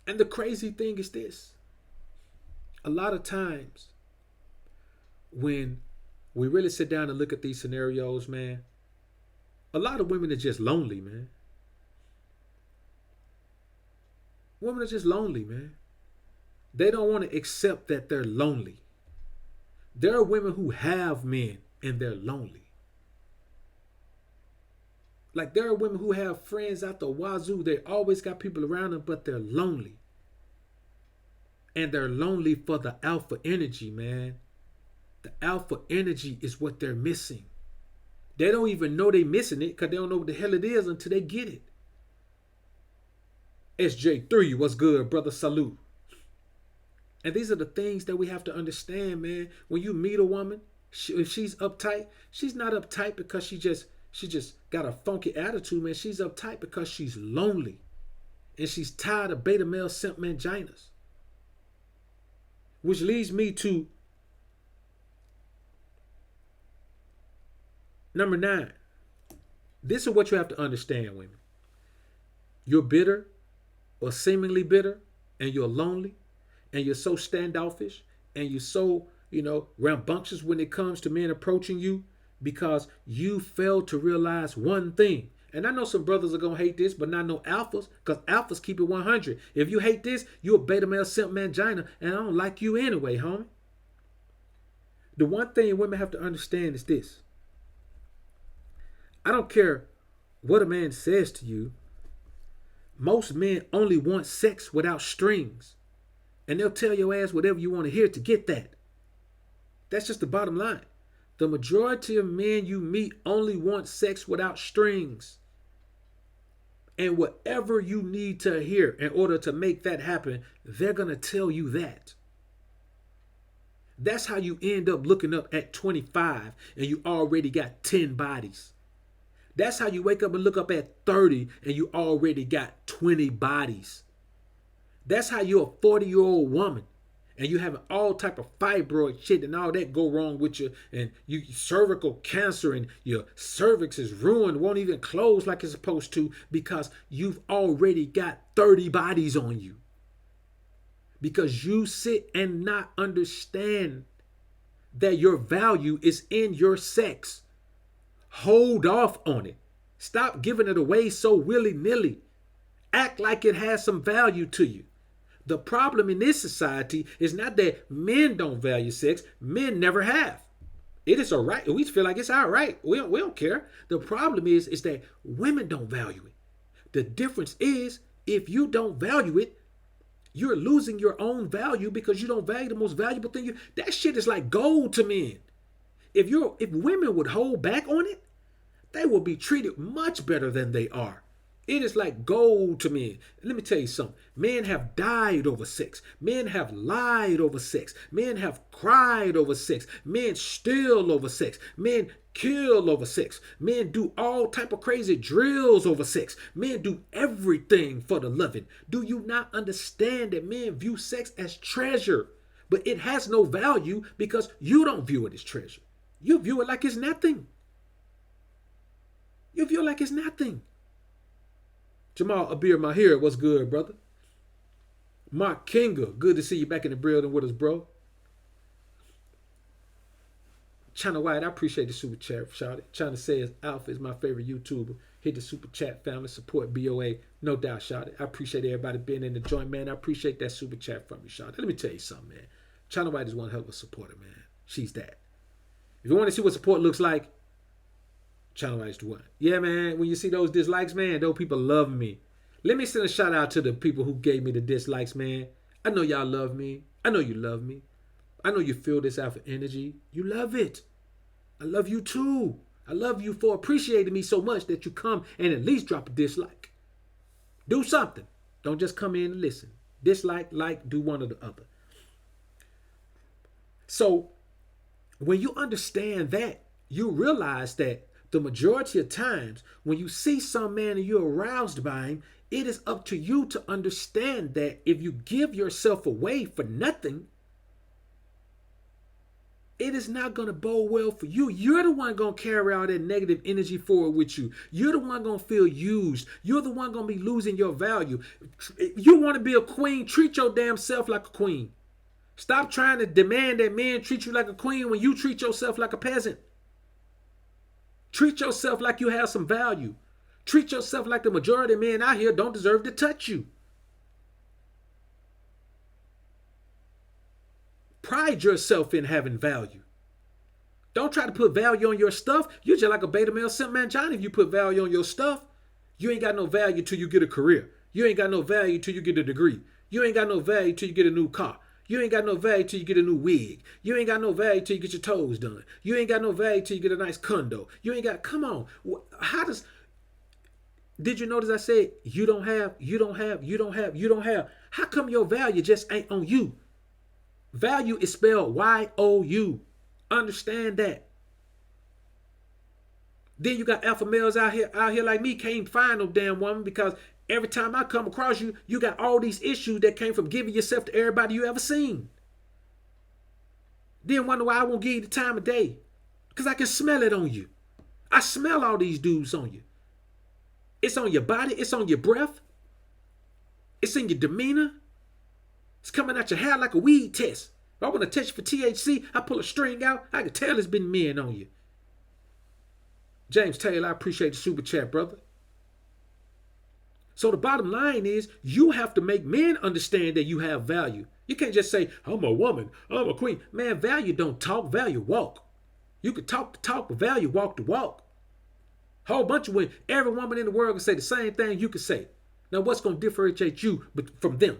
And the crazy thing is this. A lot of times when we really sit down and look at these scenarios, man, a lot of women are just lonely, man. Women are just lonely, man. They don't want to accept that they're lonely. There are women who have men and they're lonely. Like there are women who have friends out the wazoo. They always got people around them, but they're lonely. And they're lonely for the alpha energy, man. The alpha energy is what they're missing. They don't even know they're missing it because they don't know what the hell it is until they get it. SJ3, what's good, brother? Salute. And these are the things that we have to understand, man. When you meet a woman, if she's uptight, she's not uptight because she just got a funky attitude, man. She's uptight because she's lonely. And she's tired of beta male simp manginas. Which leads me to number 9. This is what you have to understand, women. You're bitter or seemingly bitter, and you're lonely, and you're so standoffish, and you're so, rambunctious when it comes to men approaching you because you failed to realize one thing. And I know some brothers are going to hate this, but not no alphas, because alphas keep it 100. If you hate this, you're a beta male simp mangina, and I don't like you anyway, homie. The one thing women have to understand is this. I don't care what a man says to you. Most men only want sex without strings. And they'll tell your ass whatever you want to hear to get that. That's just the bottom line. The majority of men you meet only want sex without strings. And whatever you need to hear in order to make that happen, they're going to tell you that. That's how you end up looking up at 25 and you already got 10 bodies. That's how you wake up and look up at 30 and you already got 20 bodies. That's how you're a 40-year-old woman and you having all type of fibroid shit and all that go wrong with you, and you cervical cancer and your cervix is ruined, won't even close like it's supposed to because you've already got 30 bodies on you. Because you sit and not understand that your value is in your sex. Hold off on it. Stop giving it away so willy-nilly. Act like it has some value to you. The problem in this society is not that men don't value sex. Men never have. It is a right. We feel like it's our right. We don't care. The problem is that women don't value it. The difference is if you don't value it, you're losing your own value because you don't value the most valuable thing. That shit is like gold to men. If women would hold back on it, they will be treated much better than they are. It is like gold to men. Let me tell you something. Men have died over sex. Men have lied over sex. Men have cried over sex. Men steal over sex. Men kill over sex. Men do all type of crazy drills over sex. Men do everything for the loving. Do you not understand that men view sex as treasure? But it has no value because you don't view it as treasure. You view it like it's nothing. You view it like it's nothing. Jamal Abir Mahir, what's good, brother? Mark Kinga, good to see you back in the building with us, bro. China White, I appreciate the super chat, shouted. China says Alpha is my favorite YouTuber. Hit the super chat, family. Support BoA. No doubt, shouted. I appreciate everybody being in the joint, man. I appreciate that super chat from you, shouted. Let me tell you something, man. China White is one hell of a supporter, man. She's that. If you want to see what support looks like, China White's the one. Yeah, man. When you see those dislikes, man, those people love me. Let me send a shout out to the people who gave me the dislikes, man. I know y'all love me. I know you love me. I know you feel this alpha energy. You love it. I love you too. I love you for appreciating me so much that you come and at least drop a dislike. Do something. Don't just come in and listen. Dislike, like, do one or the other. So when you understand that, you realize that the majority of times when you see some man and you're aroused by him, it is up to you to understand that if you give yourself away for nothing, it is not going to bode well for you. You're the one going to carry all that negative energy forward with you. You're the one going to feel used. You're the one going to be losing your value. You want to be a queen, treat your damn self like a queen. Stop trying to demand that men treat you like a queen when you treat yourself like a peasant. Treat yourself like you have some value. Treat yourself like the majority of men out here don't deserve to touch you. Pride yourself in having value. Don't try to put value on your stuff. You're just like a beta male simp man Johnny if you put value on your stuff. You ain't got no value till you get a career. You ain't got no value till you get a degree. You ain't got no value till you get a new car. You ain't got no value till you get a new wig. You ain't got no value till you get your toes done. You ain't got no value till you get a nice condo. You ain't got, come on. Did you notice I said you don't have. How come your value just ain't on you? Value is spelled Y-O-U. Understand that. Then you got alpha males out here like me can't find no damn woman because every time I come across you, you got all these issues that came from giving yourself to everybody you ever seen. Then wonder why I won't give you the time of day. Because I can smell it on you. I smell all these dudes on you. It's on your body. It's on your breath. It's in your demeanor. It's coming out your hair like a weed test. If I want to test you for THC, I pull a string out. I can tell it's been men on you. James Taylor, I appreciate the super chat, brother. So the bottom line is you have to make men understand that you have value. You can't just say, I'm a woman, I'm a queen. Man, value don't talk, value walk. You can talk the talk, but value walk the walk. Whole bunch of women, every woman in the world can say the same thing you can say. Now what's going to differentiate you from them?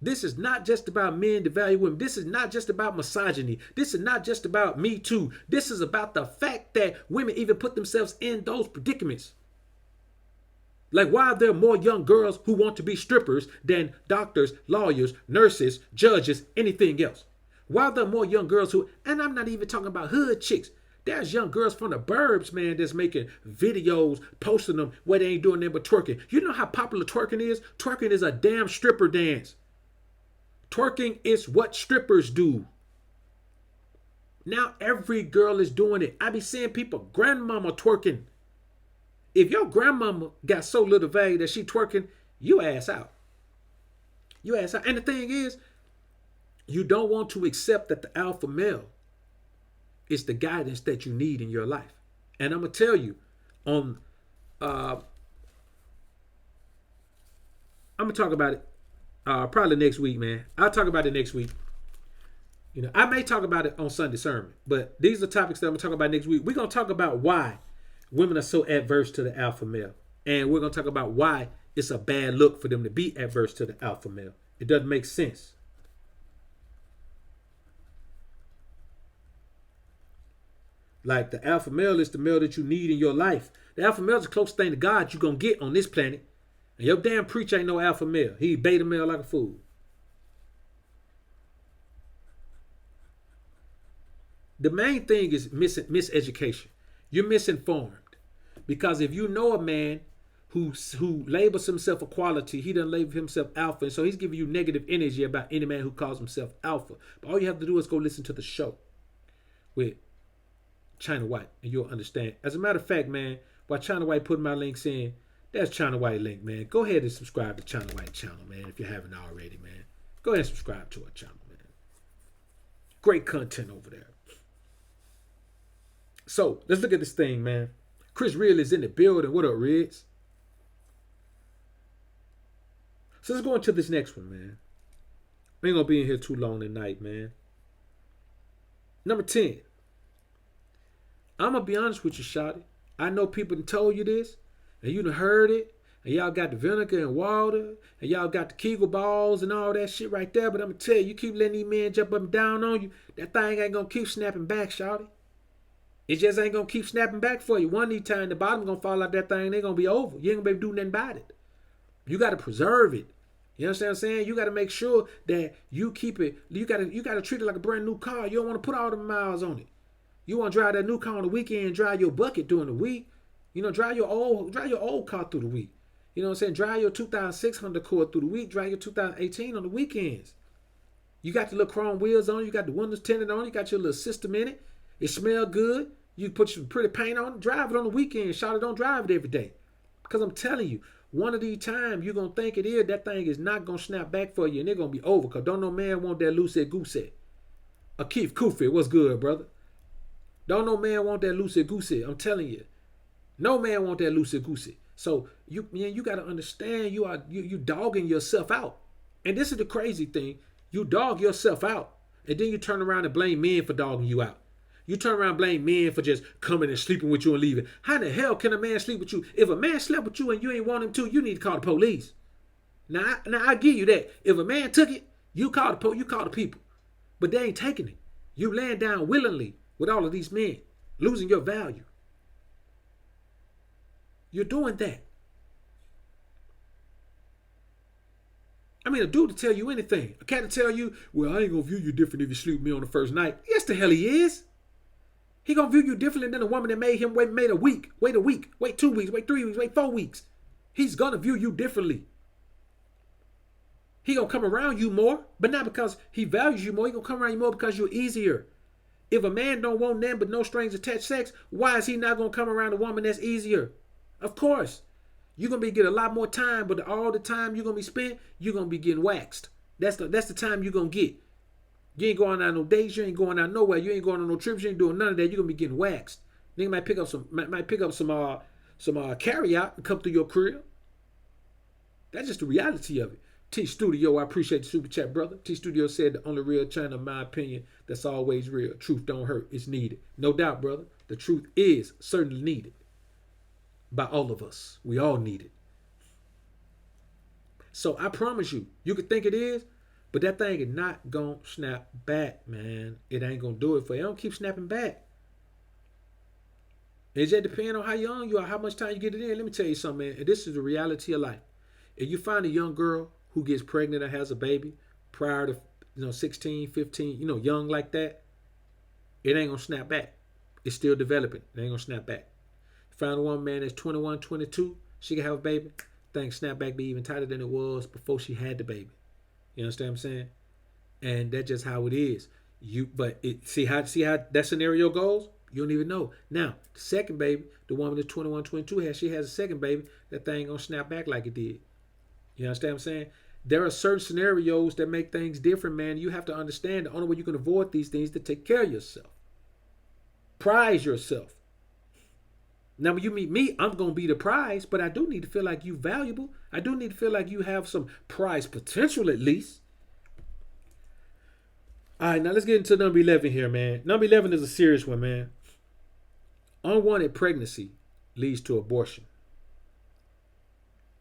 This is not just about men devaluing women. This is not just about misogyny. This is not just about Me Too. This is about the fact that women even put themselves in those predicaments. Like, why are there more young girls who want to be strippers than doctors, lawyers, nurses, judges, anything else? Why are there more young girls who, and I'm not even talking about hood chicks. There's young girls from the burbs, man, that's making videos, posting them where they ain't doing nothing but twerking. You know how popular twerking is? Twerking is a damn stripper dance. Twerking is what strippers do. Now every girl is doing it. I be seeing people, grandmama twerking. If your grandmama got so little value that she twerking, you ass out. You ass out. And the thing is, you don't want to accept that the alpha male is the guidance that you need in your life. And I'm going to tell you, I'm going to talk about it probably next week, man. I'll talk about it next week. You know, I may talk about it on Sunday sermon, but these are topics that I'm going to talk about next week. We're going to talk about why women are so adverse to the alpha male. And we're going to talk about why it's a bad look for them to be adverse to the alpha male. It doesn't make sense. Like, the alpha male is the male that you need in your life. The alpha male is the closest thing to God you're going to get on this planet. And your damn preacher ain't no alpha male. He beta male like a fool. The main thing is miseducation. You're misinformed. Because if you know a man who labels himself equality, he doesn't label himself alpha. And so he's giving you negative energy about any man who calls himself alpha. But all you have to do is go listen to the show with China White, and you'll understand. As a matter of fact, man, while China White put my links in, that's China White link, man. Go ahead and subscribe to China White channel, man, if you haven't already, man. Go ahead and subscribe to our channel, man. Great content over there. So, let's look at this thing, man. Chris Real is in the building. What up, Riggs? So, let's go into this next one, man. We ain't gonna be in here too long tonight, man. Number 10. I'm going to be honest with you, Shotty. I know people done told you this, and you done heard it, and y'all got the vinegar and water, and y'all got the Kegel balls and all that shit right there, but I'm going to tell you, you keep letting these men jump up and down on you, that thing ain't going to keep snapping back, Shotty. It just ain't going to keep snapping back for you. One of these times, the bottom going to fall out that thing, they going to be over. You ain't going to be able to do nothing about it. You got to preserve it. You understand what I'm saying? You got to make sure that you keep it, you got to treat it like a brand new car. You don't want to put all the miles on it. You want to drive that new car on the weekend, drive your bucket during the week. You know, drive your old car through the week. You know what I'm saying? Drive your 2006 Accord through the week. Drive your 2018 on the weekends. You got the little chrome wheels on. You got the windows tinted on. You got your little system in it. It smell good. You put some pretty paint on it. Drive it on the weekend. Shawty, don't drive it every day. Because I'm telling you, one of these times you're going to think it is, that thing is not going to snap back for you. And they're going to be over. Because don't no man want that loosey goosey. Akeef Kufi, what's good, brother? Don't no man want that loosey goosey. I'm telling you. No man want that loosey goosey. So you got to understand you dogging yourself out. And this is the crazy thing. You dog yourself out. And then you turn around and blame men for dogging you out. You turn around and blame men for just coming and sleeping with you and leaving. How in the hell can a man sleep with you? If a man slept with you and you ain't want him to, you need to call the police. Now I give you that. If a man took it, you call the people. But they ain't taking it. You laying down willingly with all of these men, losing your value. You're doing that. I mean, a dude to tell you anything. A cat to tell you, well, I ain't gonna view you different if you sleep with me on the first night. Yes, the hell he is. He gonna view you differently than a woman that made him wait a week, wait 2 weeks, wait 3 weeks, wait 4 weeks. He's gonna view you differently. He gonna come around you more, but not because he values you more. He gonna come around you more because you're easier. If a man don't want them but no strings attached sex, why is he not gonna come around a woman that's easier? Of course. You're gonna be getting a lot more time, but all the time you're gonna be spent, you're gonna be getting waxed. That's the time you're gonna get. You ain't going out no dates, you ain't going out nowhere, you ain't going on no trips, you ain't doing none of that. You're gonna be getting waxed. Nigga might pick up some carry out and come through your crib. That's just the reality of it. T Studio, I appreciate the super chat, brother. T Studio said the only real channel, in my opinion, that's always real. Truth don't hurt. It's needed. No doubt, brother. The truth is certainly needed. By all of us. We all need it. So I promise you, you could think it is, But that thing is not gonna snap back, man. It ain't gonna do it for you. It don't keep snapping back. It just depends on how young you are, how much time you get it in. Let me tell you something, man. And this is the reality of life. If you find a young girl who gets pregnant or has a baby prior to 16, 15, young like that, it ain't gonna snap back. It's still developing. It ain't gonna snap back. Find one man that's 21, 22, she can have a baby. Thing snap back be even tighter than it was before she had the baby. You understand what I'm saying? And that's just how it is. See how that scenario goes? You don't even know. Now, the second baby, the woman that's 21, 22 she has a second baby, that thing gonna snap back like it did. You understand what I'm saying? There are certain scenarios that make things different, man. You have to understand the only way you can avoid these things is to take care of yourself. Prize yourself. Now, when you meet me, I'm going to be the prize, but I do need to feel like you're valuable. I do need to feel like you have some prize potential at least. All right, now let's get into number 11 here, man. Number 11 is a serious one, man. Unwanted pregnancy leads to abortion.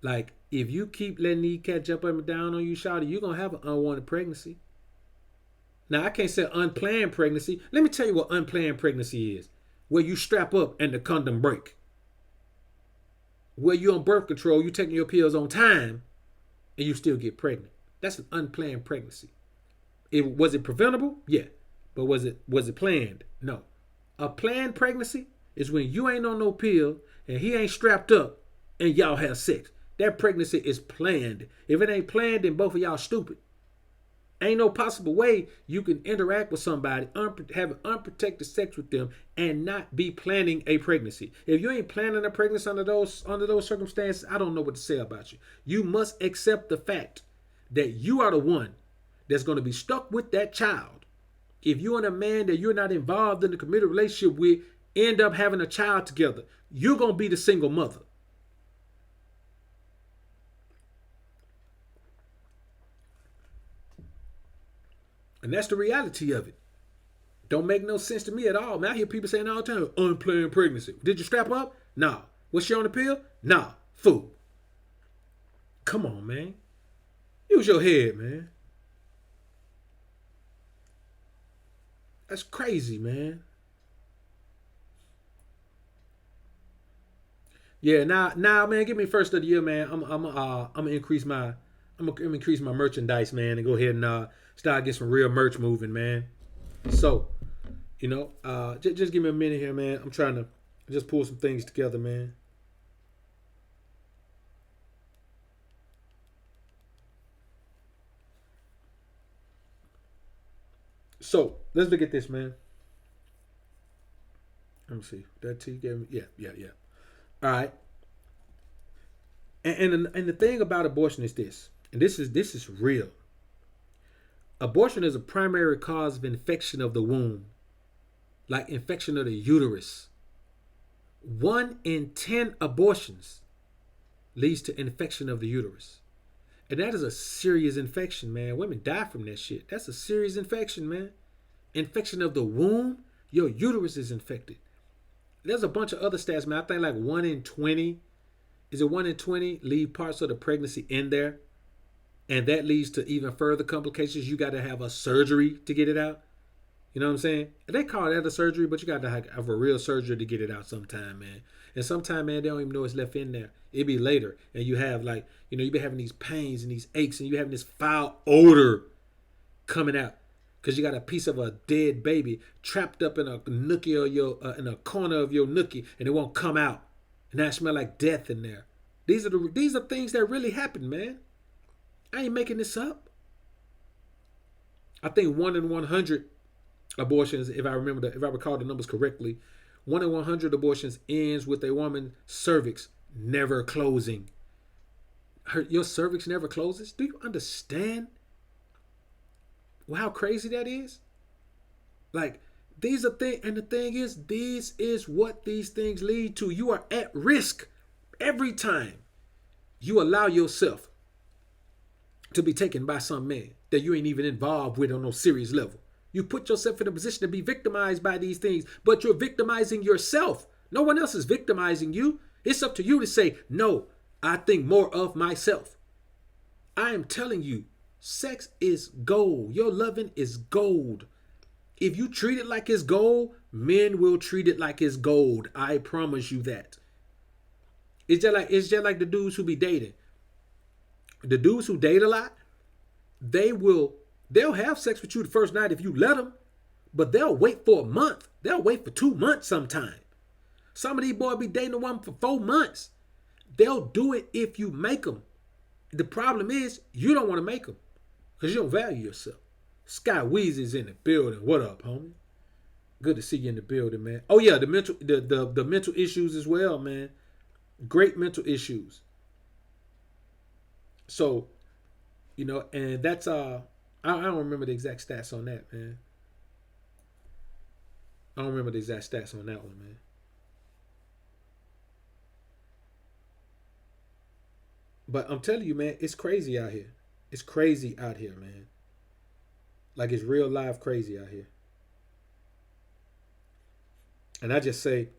Like, if you keep letting these cats jump up and down on you, shawty, you're going to have an unwanted pregnancy. Now, I can't say unplanned pregnancy. Let me tell you what unplanned pregnancy is. Where you strap up and the condom break. Where you on birth control, you taking your pills on time, and you still get pregnant. That's an unplanned pregnancy. Was it preventable? Yeah. But was it planned? No. A planned pregnancy is when you ain't on no pill and he ain't strapped up and y'all have sex. That pregnancy is planned. If it ain't planned, then both of y'all stupid. Ain't no possible way you can interact with somebody, have unprotected sex with them, and not be planning a pregnancy. If you ain't planning a pregnancy under those circumstances, I don't know what to say about you. You must accept the fact that you are the one that's going to be stuck with that child. If you and a man that you're not involved in a committed relationship with end up having a child together, you're going to be the single mother. And that's the reality of it. Don't make no sense to me at all. Man, I hear people saying all the time, unplanned pregnancy. Did you strap up? Nah. Was she on the pill? Nah. Fool. Come on, man. Use your head, man. That's crazy, man. Yeah, now, man, give me first of the year, man. I'm gonna increase my merchandise, man, and go ahead and start getting some real merch moving, man. So, just give me a minute here, man. I'm trying to just pull some things together, man. So, let's look at this, man. Let me see. That T gave me, yeah. All right. And the thing about abortion is this, and this is real. Abortion is a primary cause of infection of the womb, like infection of the uterus. 1 in 10 abortions leads to infection of the uterus. And that is a serious infection, man. Women die from that shit. That's a serious infection, man. Infection of the womb, your uterus is infected. There's a bunch of other stats, man. I think like 1 in 20. Is it 1 in 20 leave parts of the pregnancy in there? And that leads to even further complications. You got to have a surgery to get it out. You know what I'm saying? They call that a surgery, but you got to have a real surgery to get it out sometime, man. And sometime, man, they don't even know it's left in there. It be later. And you have you be having these pains and these aches, and you having this foul odor coming out. Because you got a piece of a dead baby trapped up in a nookie of in a corner of your nookie, and it won't come out. And that smell like death in there. These are things that really happen, man. I ain't making this up. I think 1 in 100 abortions, if I recall the numbers correctly, 1 in 100 abortions ends with a woman's cervix never closing. Your cervix never closes? Do you understand how crazy that is? Like, these are things, and the thing is, this is what these things lead to. You are at risk every time you allow yourself to be taken by some man that you ain't even involved with on no serious level. You put yourself in a position to be victimized by these things, but you're victimizing yourself. No one else is victimizing you. It's up to you to say, no, I think more of myself. I am telling you, Sex is gold. Your loving is gold. If you treat it like it's gold, men will treat it like it's gold. I promise you that. It's just like the dudes who be dating. The dudes who date a lot, they'll have sex with you the first night if you let them, but they'll wait for a month. They'll wait for 2 months sometime. Some of these boys be dating a woman for 4 months. They'll do it if you make them. The problem is you don't want to make them because you don't value yourself. Sky Weezy's in the building. What up, homie? Good to see you in the building, man. Oh yeah, the mental issues as well, man. Great mental issues. So, and that's I don't remember the exact stats on that, man. I don't remember the exact stats on that one, man. But I'm telling you, man, it's crazy out here. It's crazy out here, man. Like it's real life crazy out here. And I just say,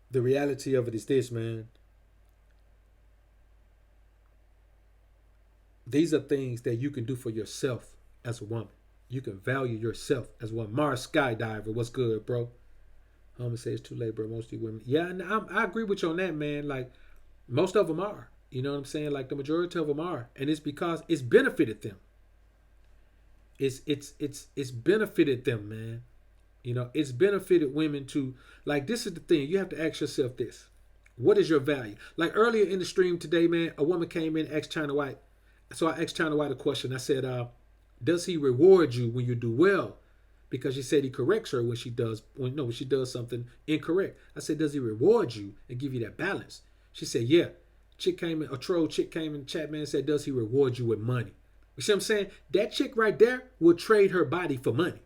the reality of it is this, man. These are things that you can do for yourself as a woman. You can value yourself as one. Mars Skydiver, what's good, bro? Homie say it's too late, bro. Most of you women. Yeah, and I agree with you on that, man. Like, most of them are. You know what I'm saying? Like, the majority of them are. And it's because it's benefited them. It's benefited them, man. It's benefited women to, like, this is the thing. You have to ask yourself this. What is your value? Like, earlier in the stream today, man, a woman came in and asked China White. So I asked China White a question. I said, does he reward you when you do well? Because she said he corrects her when she does something incorrect. I said, does he reward you and give you that balance? She said, yeah. A troll chick came in the chat, man, and said, does he reward you with money? You see what I'm saying? That chick right there will trade her body for money.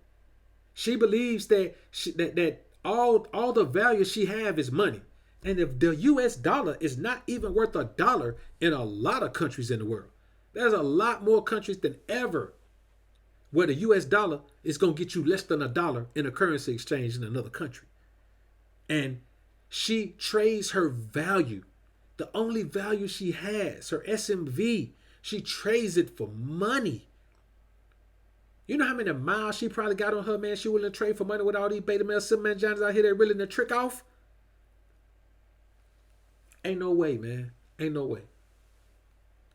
She believes that that all the value she have is money. And if the US dollar is not even worth $1 in a lot of countries in the world, there's a lot more countries than ever where the US dollar is going to get you less than $1 in a currency exchange in another country. And she trades her value, the only value she has, her SMV, she trades it for money. You know how many miles she probably got on her, man? She willing to trade for money with all these beta male man Johnnies out here that really in the trick off? Ain't no way, man. Ain't no way.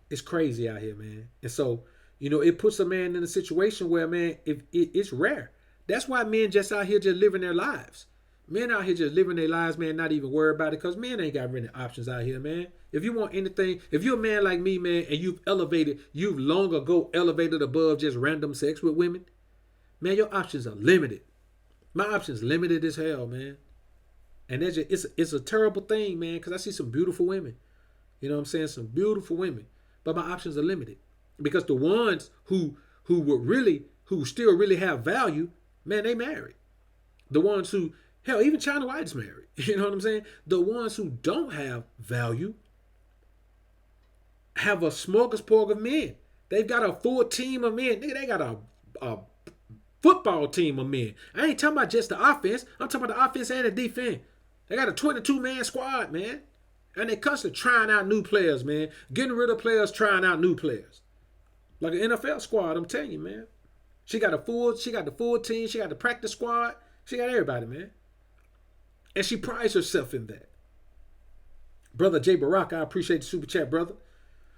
It's crazy out here, man. And so, it puts a man in a situation where, man, it's rare. That's why men just out here just living their lives. Men out here just living their lives, man, not even worried about it, because men ain't got many options out here, man. If you want anything, if you're a man like me, man, and you've long ago elevated above just random sex with women, man, your options are limited. My options limited as hell, man. And it's a terrible thing, man, because I see some beautiful women. You know what I'm saying? Some beautiful women. But my options are limited. Because the ones who still really have value, man, they married. The ones who, hell, even China White's married. You know what I'm saying? The ones who don't have value have a smorgasbord of men. They've got a full team of men. Nigga, they got a football team of men. I ain't talking about just the offense. I'm talking about the offense and the defense. They got a 22-man squad, man. And they constantly trying out new players, man. Getting rid of players, trying out new players. Like an NFL squad, I'm telling you, man. She got the full team. She got the practice squad. She got everybody, man. And she prides herself in that. Brother Jay Barack, I appreciate the super chat, brother.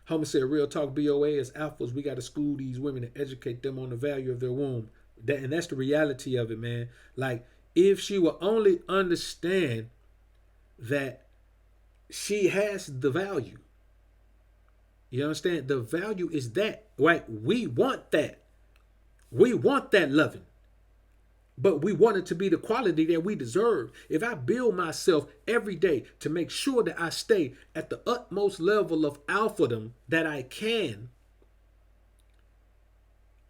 Homie said, real talk, BoA as alphas, we got to school these women and educate them on the value of their womb. And that's the reality of it, man. Like, if she will only understand that she has the value. You understand? The value is that, right? We want that. We want that loving. But we want it to be the quality that we deserve. If I build myself every day to make sure that I stay at the utmost level of alphadom that I can,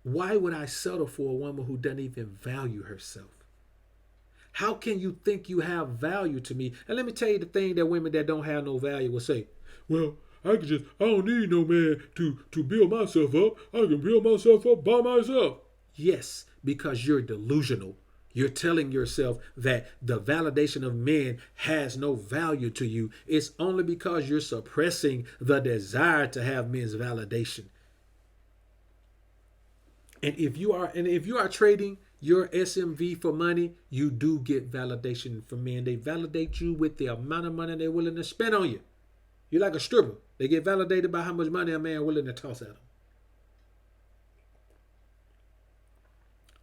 why would I settle for a woman who doesn't even value herself? How can you think you have value to me? And let me tell you the thing that women that don't have no value will say, well, I don't need no man to build myself up. I can build myself up by myself. Yes, because you're delusional. You're telling yourself that the validation of men has no value to you. It's only because you're suppressing the desire to have men's validation. And if you are trading your SMV for money, you do get validation from men. They validate you with the amount of money they're willing to spend on you. You're like a stripper. They get validated by how much money a man willing to toss at them.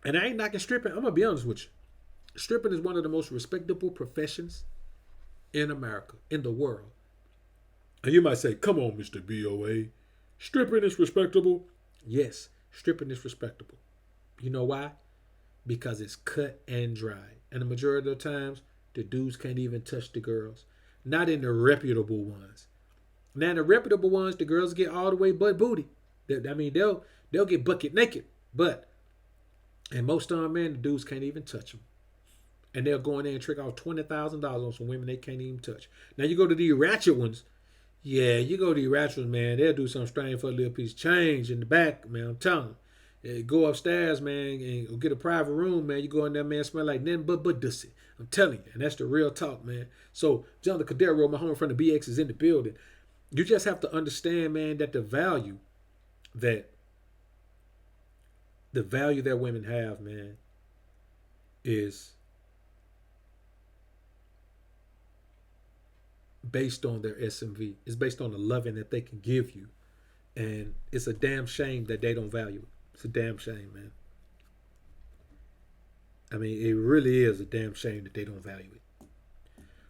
And I ain't knocking stripping. I'm gonna be honest with you. Stripping is one of the most respectable professions in America, in the world. And you might say, come on, Mr. BoA. Stripping is respectable. Yes, stripping is respectable. You know why? Because it's cut and dry. And the majority of the times, the dudes can't even touch the girls. Not in the reputable ones. Now in the reputable ones, the girls get all the way butt booty. They'll get bucket naked. But and most of them, man, the dudes can't even touch them. And they'll go in there and trick out $20,000 on some women they can't even touch. Now you go to the ratchet ones. Yeah, you go to the ratchet ones, man. They'll do something strange for a little piece of change in the back, man. I'm telling you. Yeah, go upstairs, man, and get a private room, man. You go in there, man, smell like nothing but dussy. I'm telling you. And that's the real talk, man. So, John the Cadero, my home from the BX is in the building. You just have to understand, man, that the value that women have, man, is based on their SMV. It's based on the loving that they can give you. And it's a damn shame that they don't value it. It's a damn shame, man. I mean, it really is a damn shame that they don't value it.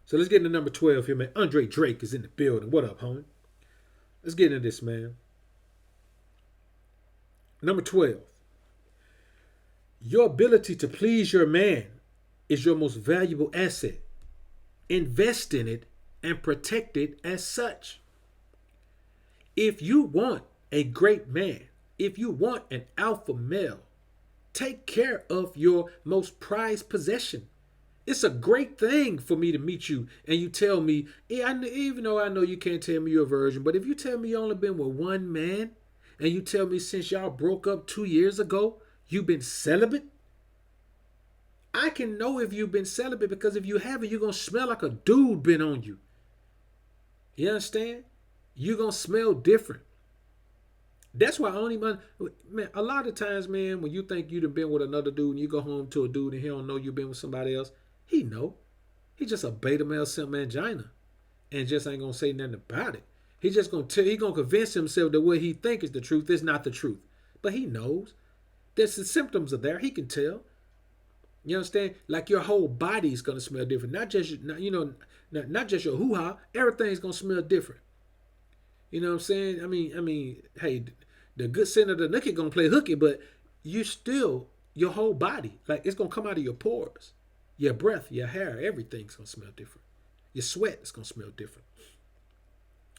So let's get into number 12 here, man. Andre Drake is in the building. What up, homie? Let's get into this, man. Number 12. Your ability to please your man is your most valuable asset. Invest in it and protect it as such. If you want a great man, if you want an alpha male, take care of your most prized possession. It's a great thing for me to meet you and you tell me, even though I know you can't tell me you're a virgin, but if you tell me you only been with one man and you tell me since y'all broke up 2 years ago, you've been celibate, I can know if you've been celibate because if you haven't, you're going to smell like a dude been on you. You understand? You're going to smell different. That's why man, a lot of times, man, when you think you done been with another dude and you go home to a dude and he don't know you been with somebody else, he know. He just a beta male simp mangina and just ain't going to say nothing about it. He just going to he going to convince himself that what he think is the truth is not the truth. But he knows. There's the symptoms are there. He can tell. You understand? Like your whole body is going to smell different. Not just, not just your hoo-ha. Everything's going to smell different. You know what I'm saying? I mean, hey, the good senator Lookin gonna play hooky, but you still, your whole body, like it's gonna come out of your pores. Your breath, your hair, everything's gonna smell different. Your sweat is gonna smell different.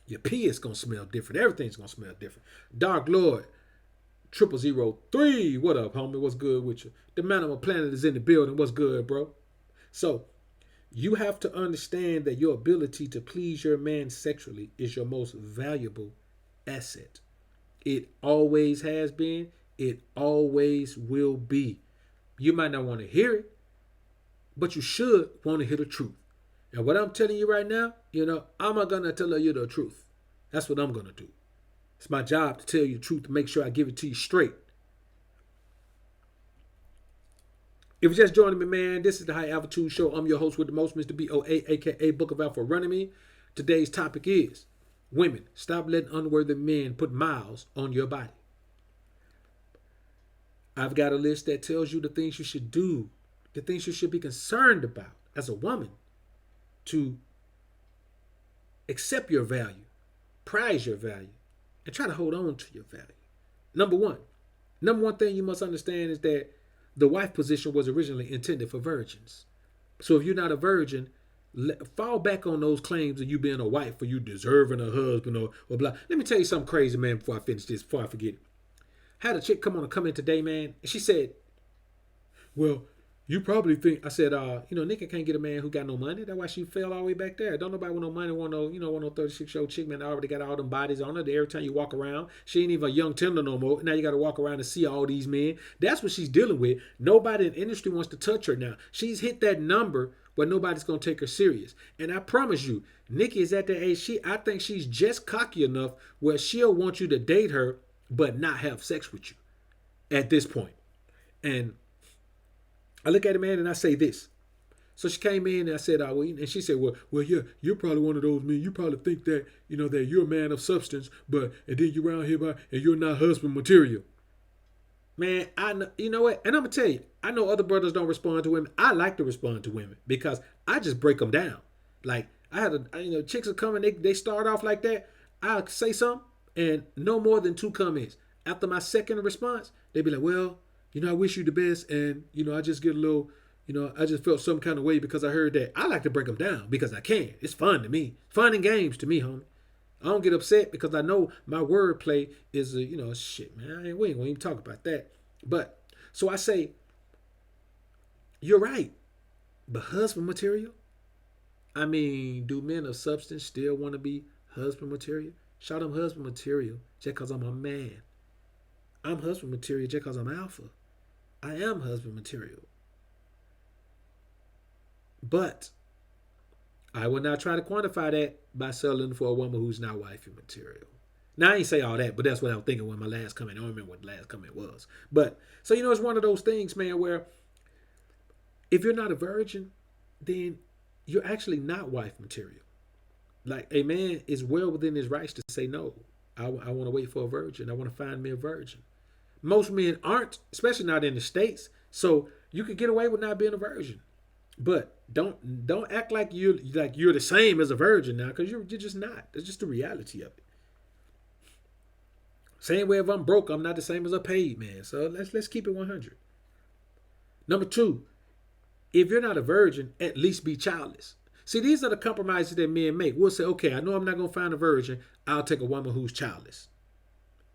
Your pee is gonna smell different. Everything's gonna smell different. Dark Lord, 0003, what up, homie? What's good with you? The man on my planet is in the building. What's good, bro? So, you have to understand that your ability to please your man sexually is your most valuable asset. It always has been. It always will be. You might not want to hear it, but you should want to hear the truth. And what I'm telling you right now, I'm not going to tell you the truth. That's what I'm going to do. It's my job to tell you the truth, to make sure I give it to you straight. If you're just joining me, man, this is the High Altitude Show. I'm your host with the most, Mr. BoA, a.k.a. Book of Alpha-Ronomy. Today's topic is, women, stop letting unworthy men put miles on your body. I've got a list that tells you the things you should do, the things you should be concerned about as a woman to accept your value, prize your value, and try to hold on to your value. Number one thing you must understand is that the wife position was originally intended for virgins. So if you're not a virgin, fall back on those claims of you being a wife or you deserving a husband or blah. Let me tell you something crazy, man, before I finish this, before I forget it. I had a chick come in today, man, and she said, well, You probably think I said, Nika can't get a man who got no money. That's why she fell all the way back there. Don't nobody want no money, want no 36-year-old chick, man. I already got all them bodies on her. Every time you walk around, she ain't even a young tender no more. Now you got to walk around and see all these men. That's what she's dealing with. Nobody in the industry wants to touch her now. She's hit that number where nobody's gonna take her serious. And I promise you, Nikki is at that age. I think she's just cocky enough where she'll want you to date her, but not have sex with you at this point. And I look at it, man, and I say this. So she came in and I said, and she said, well, yeah, you're probably one of those men. You probably think that, that you're a man of substance, and then you're around here and you're not husband material. Man, I know, you know what? And I'm gonna tell you, I know other brothers don't respond to women. I like to respond to women because I just break them down. Like I had chicks are coming, they start off like that. I'll say something, and no more than 2 comments. After my second response, they be like, well, I wish you the best, and I just get a little, I just felt some kind of way because I heard that. I like to break them down because I can. It's fun to me. Fun and games to me, homie. I don't get upset because I know my wordplay is, shit, man. We ain't gonna even talk about that. But so I say, you're right, but husband material. I mean, do men of substance still want to be husband material? Shout them husband material just because I'm a man. I'm husband material just because I'm alpha. I am husband material. But I will not try to quantify that by selling for a woman who's not wifey material. Now, I ain't say all that, but that's what I was thinking when my last comment. I don't remember what the last comment was. But, so, it's one of those things, man, where if you're not a virgin, then you're actually not wife material. Like, a man is well within his rights to say, no, I want to wait for a virgin. I want to find me a virgin. Most men aren't, especially not in the States. So you could get away with not being a virgin. But don't act like you're the same as a virgin now, because you're just not. That's just the reality of it. Same way if I'm broke, I'm not the same as a paid man. So let's keep it 100. Number 2, if you're not a virgin, at least be childless. See, these are the compromises that men make. We'll say, okay, I know I'm not going to find a virgin. I'll take a woman who's childless.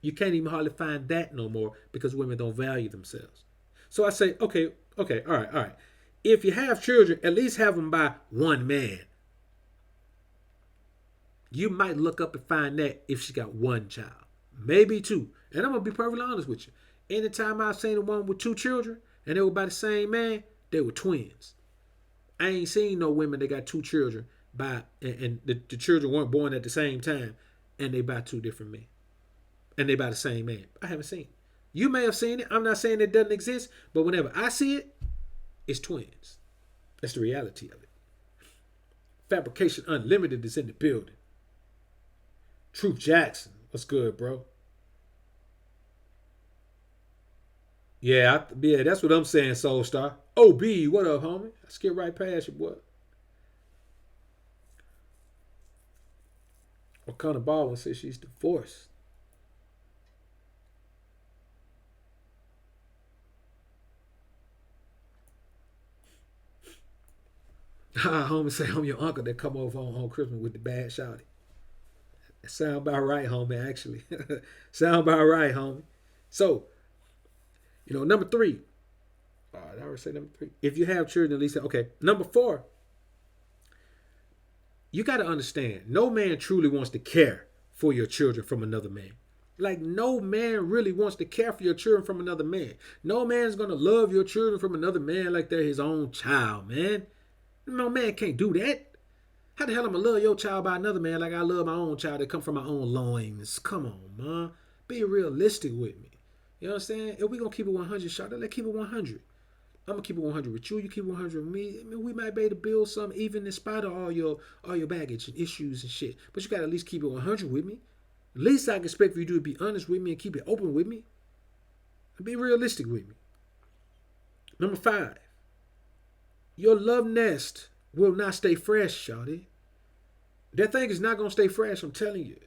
You can't even hardly find that no more because women don't value themselves. So I say, okay, all right. If you have children, at least have them by one man. You might look up and find that if she got one child, maybe 2. And I'm going to be perfectly honest with you. Anytime I've seen a woman with 2 children and they were by the same man, they were twins. I ain't seen no women that got 2 children and the children weren't born at the same time and they by 2 different men. And they by the same man. I haven't seen it. You may have seen it. I'm not saying it doesn't exist, but whenever I see it, it's twins. That's the reality of it. Fabrication Unlimited is in the building. Truth Jackson, what's good, bro? Yeah, that's what I'm saying, Soul Star. OB, what up, homie? I skip right past you, boy. Wakanda Baldwin says she's divorced. Homie say I'm your uncle that come over on Christmas with the bad shouty. That sound about right, homie, actually. Sound about right, homie. So, number 3. Did I already say number 3? If you have children, at least, okay. Number 4, you got to understand, no man truly wants to care for your children from another man. Like, no man really wants to care for your children from another man. No man's going to love your children from another man like they're his own child, man. No man can't do that. How the hell am I love your child by another man like I love my own child that come from my own loins? Come on, man. Be realistic with me. You know what I'm saying? If we going to keep it 100, Shawty, let's keep it 100. I'm going to keep it 100 with you. You keep it 100 with me. I mean, we might be able to build something even in spite of all your baggage and issues and shit. But you got to at least keep it 100 with me. At least I can expect for you to be honest with me and keep it open with me. And be realistic with me. Number 5. Your love nest will not stay fresh, shawty. That thing is not going to stay fresh, I'm telling you.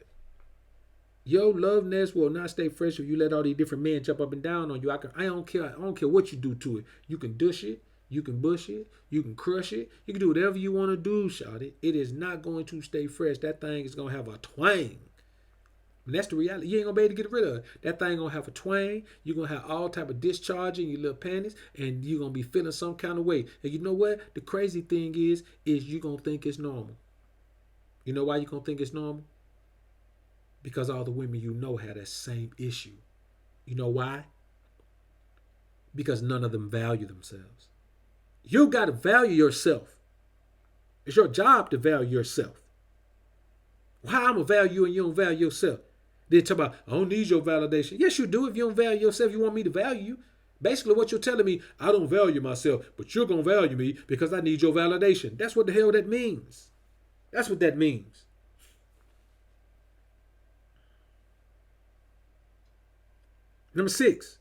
Your love nest will not stay fresh if you let all these different men jump up and down on you. I don't care what you do to it. You can dush it, you can bush it, you can crush it, you can do whatever you want to do, shawty. It is not going to stay fresh. That thing is going to have a twang. And that's the reality. You ain't gonna be able to get rid of it. That thing gonna have a twang. You're gonna have all type of discharging your little panties, and you're gonna be feeling some kind of way. And you know what? The crazy thing is you gonna think it's normal. You know why you gonna think it's normal? Because all the women you know have that same issue. You know why? Because none of them value themselves. You gotta value yourself. It's your job to value yourself. How I'm gonna value you and you don't value yourself? They talk about, I don't need your validation. Yes, you do. If you don't value yourself, you want me to value you. Basically, what you're telling me, I don't value myself, but you're going to value me because I need your validation. That's what the hell that means. That's what that means. Number 6,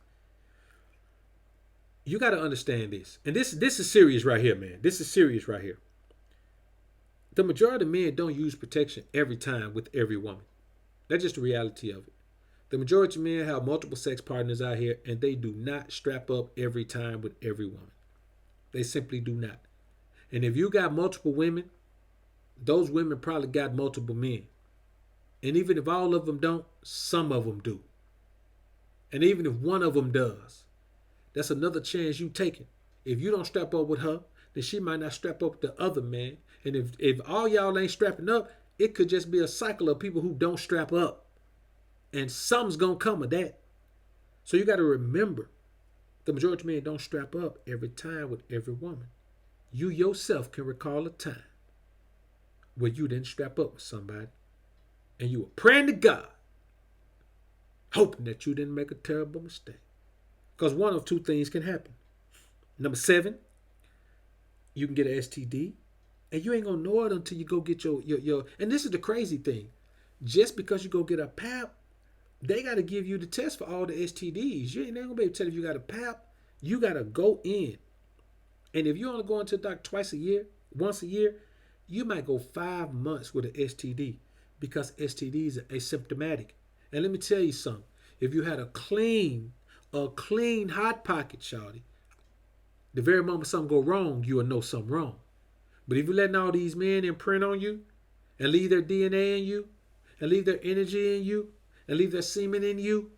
you got to understand this. And this is serious right here, man. This is serious right here. The majority of men don't use protection every time with every woman. That's just the reality of it. The majority of men have multiple sex partners out here, and they do not strap up every time with every woman. They simply do not. And if you got multiple women, those women probably got multiple men. And even if all of them don't, some of them do. And even if one of them does, that's another chance you taking. If you don't strap up with her, then she might not strap up with the other man. And if all y'all ain't strapping up, it could just be a cycle of people who don't strap up. And something's going to come of that. So you got to remember, the majority of men don't strap up every time with every woman. You yourself can recall a time where you didn't strap up with somebody. And you were praying to God, hoping that you didn't make a terrible mistake. Because one of two things can happen. Number 7, you can get an STD. And you ain't going to know it until you go get your. And this is the crazy thing. Just because you go get a PAP, they got to give you the test for all the STDs. You ain't going to be able to tell if you got a PAP. You got to go in. And if you only go into the doctor once a year, you might go 5 months with an STD because STDs are asymptomatic. And let me tell you something. If you had a clean hot pocket, shawty, the very moment something go wrong, you will know something wrong. But if you're letting all these men imprint on you and leave their DNA in you and leave their energy in you and leave their semen in you,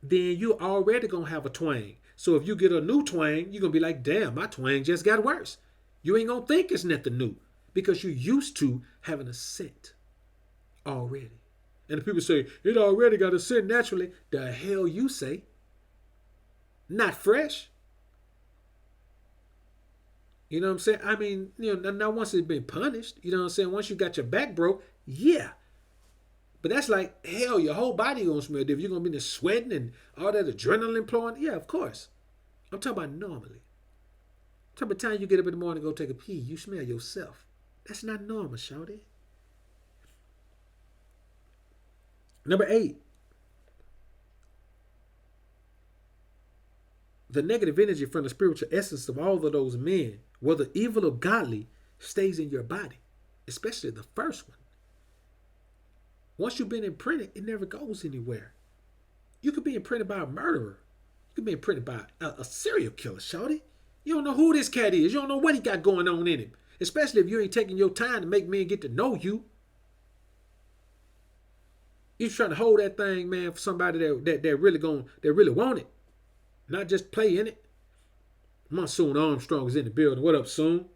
then you already going to have a twang. So if you get a new twang, you're going to be like, damn, my twang just got worse. You ain't going to think it's nothing new because you're used to having a scent already. And if people say, it already got a scent naturally, the hell you say. Not fresh. You know what I'm saying? I mean, now once it's been punished, you know what I'm saying? Once you got your back broke, yeah. But that's like, hell, your whole body gonna smell different. You're gonna be there sweating and all that adrenaline flowing. Yeah, of course. I'm talking about normally. I'm talking about the time you get up in the morning and go take a pee, you smell yourself. That's not normal, shawty. Number 8. The negative energy from the spiritual essence of all of those men, whether evil or godly, stays in your body, especially the first one. Once you've been imprinted, it never goes anywhere. You could be imprinted by a murderer. You could be imprinted by a serial killer, shawty. You don't know who this cat is. You don't know what he got going on in him, especially if you ain't taking your time to make men get to know you. You're trying to hold that thing, man, for somebody that really want it. Not just play in it. Monsoon Armstrong is in the building. What up, Soon?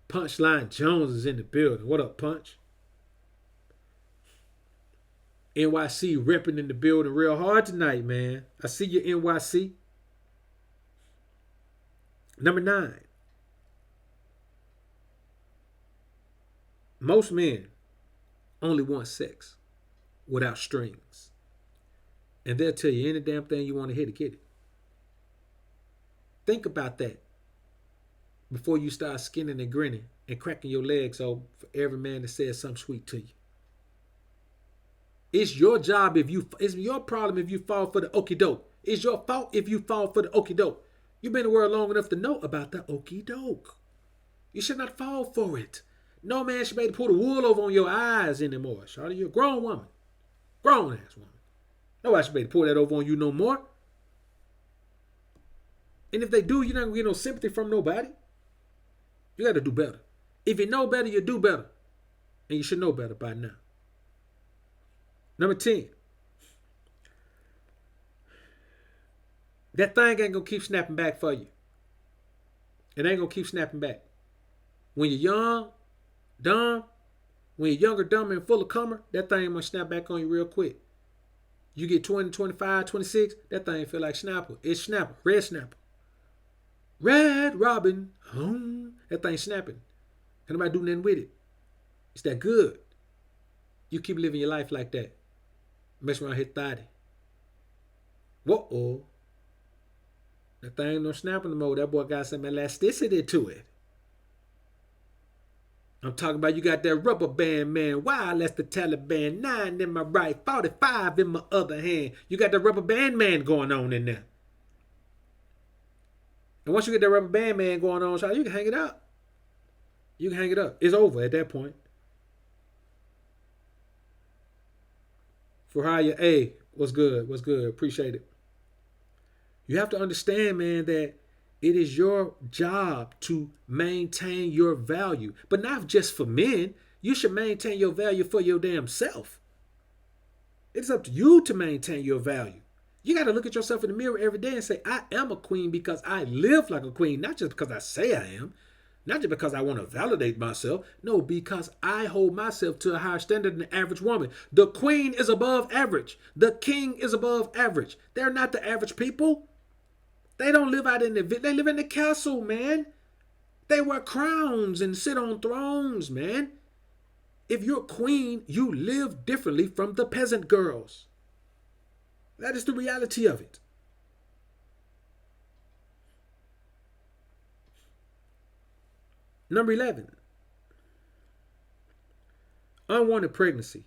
Punchline Jones is in the building. What up, Punch? NYC repping in the building real hard tonight, man. I see you, NYC. Number 9. Most men only want sex without strings. And they'll tell you any damn thing you want to hear to get it. Think about that before you start skinning and grinning and cracking your legs over for every man that says something sweet to you. It's your job it's your problem if you fall for the okie doke. It's your fault if you fall for the okie doke. You've been in the world long enough to know about the okie doke. You should not fall for it. No man should be able to pull the wool over on your eyes anymore. Shawty, you're a grown woman. Grown ass woman. Nobody should be able to pull that over on you no more. And if they do, you're not going to get no sympathy from nobody. You got to do better. If you know better, you do better. And you should know better by now. Number 10, that thing ain't gonna keep snapping back for you. It ain't gonna keep snapping back. When you're young, dumb, when you're younger, dumb, and full of cummer, that thing gonna snap back on you real quick. You get 20, 25, 26, that thing feel like Snapper. It's Snapper, red Snapper. Red Robin, that thing snapping. Can't nobody do nothing with it. It's that good. You keep living your life like that. Mess around, hit 30. Whoa. That thing no snapping no more. That boy got some elasticity to it. I'm talking about you got that rubber band, man. Wild as the Taliban. 9 in my right, 45 in my other hand. You got the rubber band man going on in there. And once you get that rubber band man going on, you can hang it up. You can hang it up. It's over at that point. For hire, hey, what's good? What's good? Appreciate it. You have to understand, man, that it is your job to maintain your value, but not just for men. You should maintain your value for your damn self. It's up to you to maintain your value. You got to look at yourself in the mirror every day and say, I am a queen because I live like a queen, not just because I say I am, not just because I want to validate myself. No, because I hold myself to a higher standard than the average woman. The queen is above average. The king is above average. They're not the average people. They don't live out in the they live in the castle, man. They wear crowns and sit on thrones, man. If you're a queen, you live differently from the peasant girls. That is the reality of it. Number 11. Unwanted pregnancy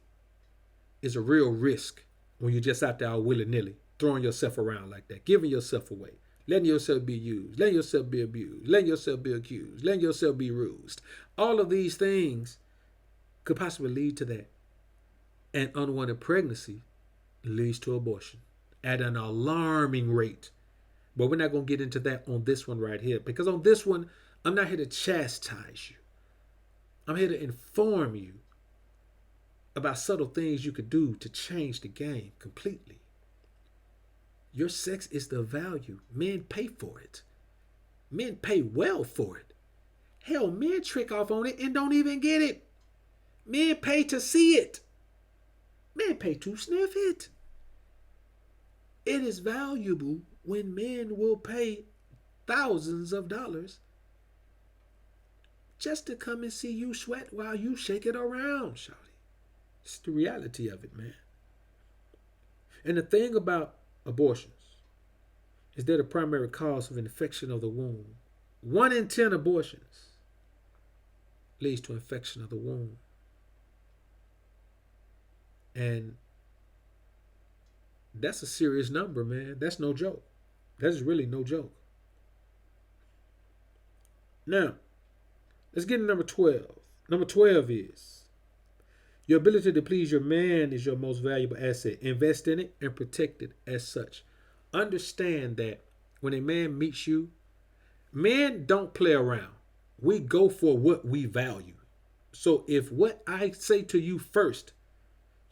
is a real risk when you're just out there all willy-nilly, throwing yourself around like that, giving yourself away. Letting yourself be used, letting yourself be abused, letting yourself be accused, letting yourself be rused. All of these things could possibly lead to that. And unwanted pregnancy leads to abortion at an alarming rate. But we're not going to get into that on this one right here, because on this one, I'm not here to chastise you. I'm here to inform you about subtle things you could do to change the game completely. Your sex is the value. Men pay for it. Men pay well for it. Hell, men trick off on it and don't even get it. Men pay to see it. Men pay to sniff it. It is valuable when men will pay thousands of dollars just to come and see you sweat while you shake it around, shawty. It's the reality of it, man. And the thing about abortions is they're the primary cause of infection of the womb. 1 in 10 abortions leads to infection of the womb. And that's a serious number, man. That's no joke. That's really no joke. Now, let's get to number 12. Number 12 is your ability to please your man is your most valuable asset. Invest in it and protect it as such. Understand that when a man meets you, men don't play around. We go for what we value. So if what I say to you first,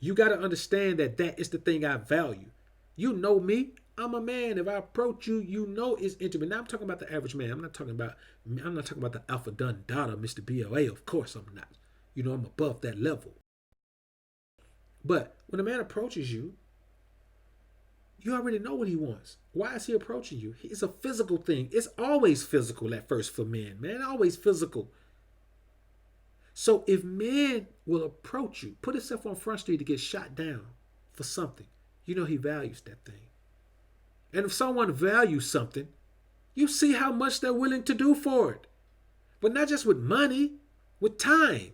you got to understand that that is the thing I value. You know me. I'm a man. If I approach you, you know it's intimate. Now I'm talking about the average man. I'm not talking about the alpha done daughter, Mr. BoA. Of course I'm not. You know, I'm above that level. But when a man approaches you, you already know what he wants. Why is he approaching you? It's a physical thing. It's always physical at first for men, man. Always physical. So if men will approach you, put himself on Front Street to get shot down for something, you know he values that thing. And if someone values something, you see how much they're willing to do for it. But not just with money, with time.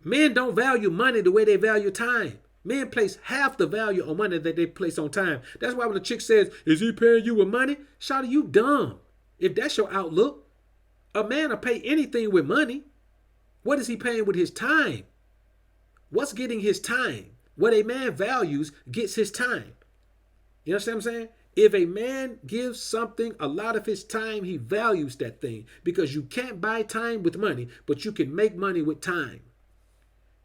Men don't value money the way they value time. Men place half the value on money that they place on time. That's why when a chick says, is he paying you with money? Shawty, you dumb. If that's your outlook, a man will pay anything with money. What is he paying with his time? What's getting his time? What a man values gets his time. You understand what I'm saying? If a man gives something a lot of his time, he values that thing. Because you can't buy time with money, but you can make money with time.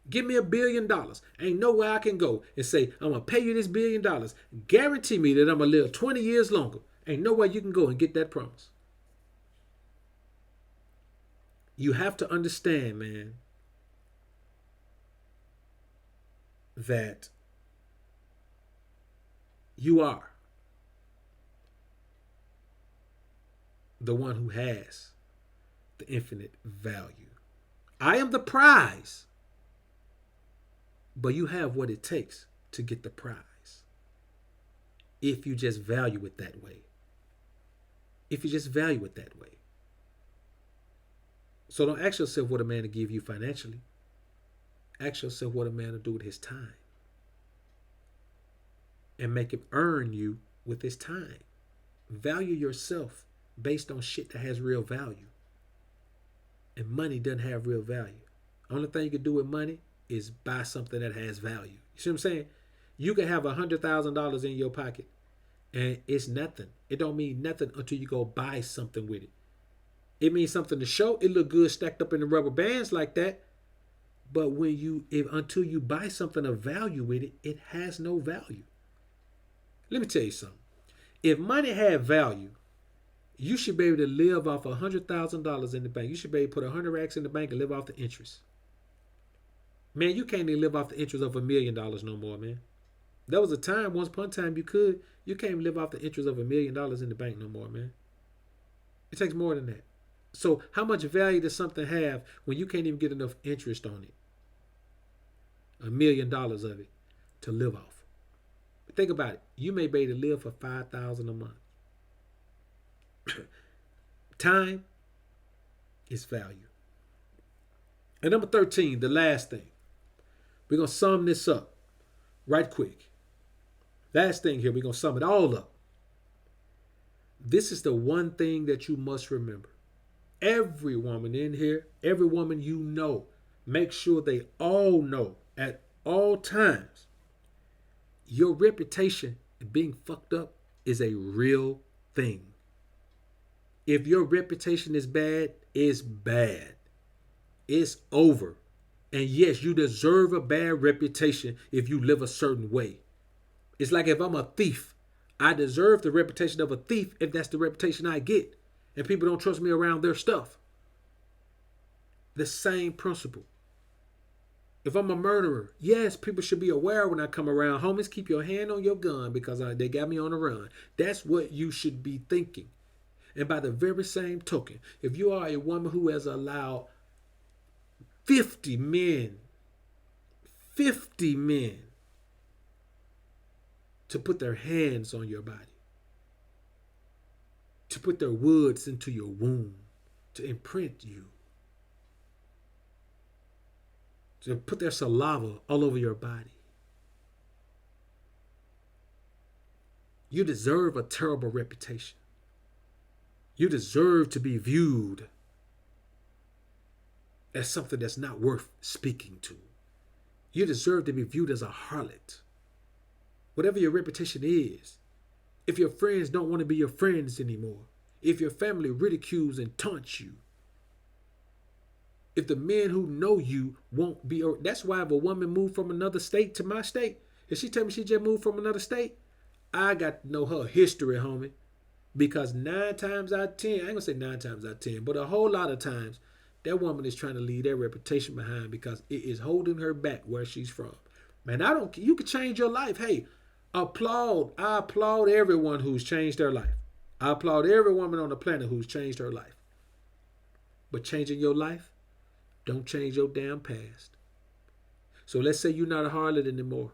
Give me $1 billion. Ain't nowhere I can go and say, I'm going to pay you this $1 billion. Guarantee me that I'm going to live 20 years longer. Ain't nowhere you can go and get that promise. You have to understand, man, that you are the one who has the infinite value. I am the prize, but you have what it takes to get the prize. If you just value it that way. If you just value it that way. So don't ask yourself what a man to give you financially. Ask yourself what a man will do with his time. And make him earn you with his time. Value yourself based on shit that has real value. And money doesn't have real value. Only thing you can do with money is buy something that has value. You see what I'm saying? You can have $100,000 in your pocket and it's nothing. It don't mean nothing until you go buy something with it. It means something to show. It look good stacked up in the rubber bands like that. But until you buy something of value with it, it has no value. Let me tell you something. If money had value, you should be able to live off $100,000 in the bank. You should be able to put 100 racks in the bank and live off the interest. Man, you can't even live off the interest of $1 million no more, man. There was a time, once upon a time, you could. You can't even live off the interest of $1 million in the bank no more, man. It takes more than that. So how much value does something have when you can't even get enough interest on it? $1 million of it to live off. But think about it. You may be able to live for $5,000 a month. Time is value. And number 13, the last thing. We're going to sum this up right quick. Last thing here, we're going to sum it all up. This is the one thing that you must remember. Every woman in here, every woman you know, make sure they all know at all times your reputation being fucked up is a real thing. If your reputation is bad, it's bad. It's over. And yes, you deserve a bad reputation if you live a certain way. It's like if I'm a thief, I deserve the reputation of a thief if that's the reputation I get. And people don't trust me around their stuff. The same principle. If I'm a murderer, yes, people should be aware when I come around. Homies, keep your hand on your gun because they got me on the run. That's what you should be thinking. And by the very same token, if you are a woman who has allowed 50 men to put their hands on your body, to put their words into your womb, to imprint you, to put their saliva all over your body, you deserve a terrible reputation. You deserve to be viewed as something that's not worth speaking to. You deserve to be viewed as a harlot. Whatever your reputation is, if your friends don't want to be your friends anymore, if your family ridicules and taunts you, if the men who know you won't be, that's why if a woman moved from another state to my state, if she tell me she just moved from another state, I got to know her history, homie. Because 9 times out of 10, I ain't gonna say 9 times out of 10, but a whole lot of times, that woman is trying to leave their reputation behind because it is holding her back where she's from. Man, you can change your life. Hey, I applaud everyone who's changed their life. I applaud every woman on the planet who's changed her life. But changing your life, don't change your damn past. So let's say you're not a harlot anymore,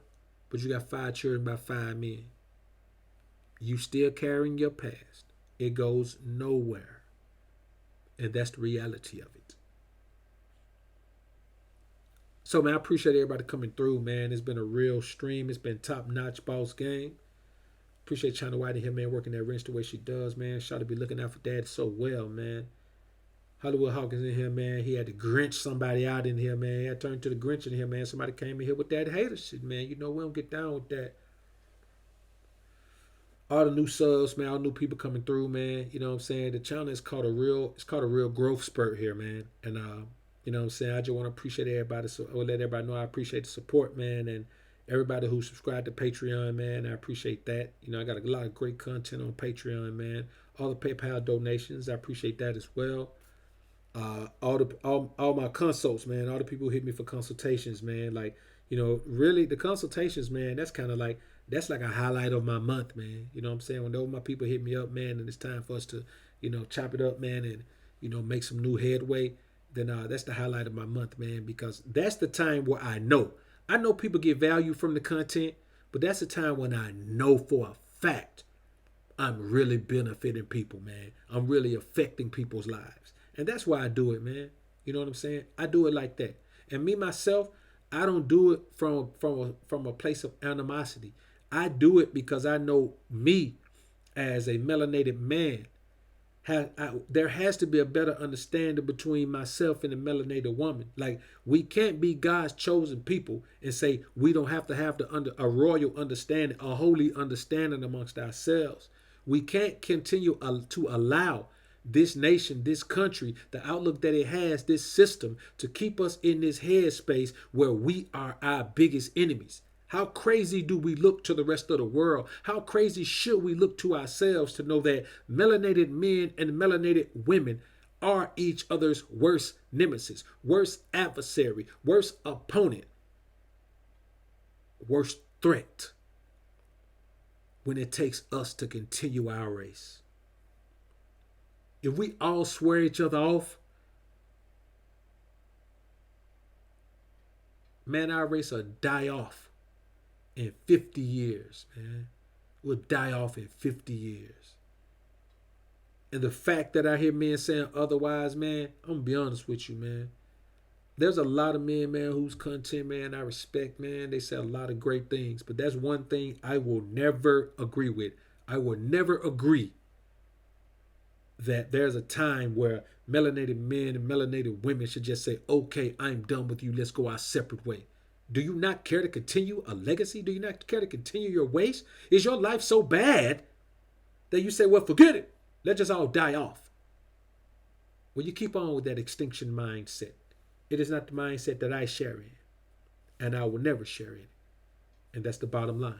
but you got 5 children by 5 men. You still carrying your past. It goes nowhere. And that's the reality of it. So, man, I appreciate everybody coming through, man. It's been a real stream. It's been top-notch boss game. Appreciate China White in here, man, working that wrench the way she does, man. Shot to be looking out for Dad so well, man. Hollywood Hawkins in here, man. He had to Grinch somebody out in here, man. I turned to the Grinch in here, man. Somebody came in here with that hater shit, man. You know, we don't get down with that. All the new subs, man, all the new people coming through, man. You know what I'm saying? The channel is called a real growth spurt here, man. And You know what I'm saying? I just want to appreciate everybody. So I will let everybody know I appreciate the support, man, and everybody who subscribed to Patreon, man. I appreciate that. You know, I got a lot of great content on Patreon, man. All the PayPal donations, I appreciate that as well. All my consults, man. All the people who hit me for consultations, man. Like, you know, really the consultations, man. That's kind of like a highlight of my month, man. You know what I'm saying? When those my people hit me up, man, and it's time for us to, you know, chop it up, man, and you know, make some new headway. Then that's the highlight of my month, man, because that's the time where I know people get value from the content, but that's the time when I know for a fact I'm really benefiting people, man. I'm really affecting people's lives. And that's why I do it, man. You know what I'm saying? I do it like that. And me myself, I don't do it from a place of animosity. I do it because I know me as a melanated man. There has to be a better understanding between myself and the melanated woman. Like, we can't be God's chosen people and say we don't have to have a royal understanding, a holy understanding amongst ourselves. We can't continue to allow this nation, this country, the outlook that it has, this system, to keep us in this headspace where we are our biggest enemies. How crazy do we look to the rest of the world? How crazy should we look to ourselves to know that melanated men and melanated women are each other's worst nemesis, worst adversary, worst opponent, worst threat when it takes us to continue our race? If we all swear each other off, man, our race will die off in 50 years, man. We'll die off in 50 years. And the fact that I hear men saying otherwise, man, I'm going to be honest with you, man. There's a lot of men, man, whose content, man, I respect, man. They say a lot of great things. But that's one thing I will never agree with. I will never agree that there's a time where melanated men and melanated women should just say, okay, I'm done with you. Let's go our separate way. Do you not care to continue a legacy? Do you not care to continue your ways? Is your life so bad that you say, well, forget it. Let's just all die off? Well, you keep on with that extinction mindset. It is not the mindset that I share in, and I will never share in. And that's the bottom line.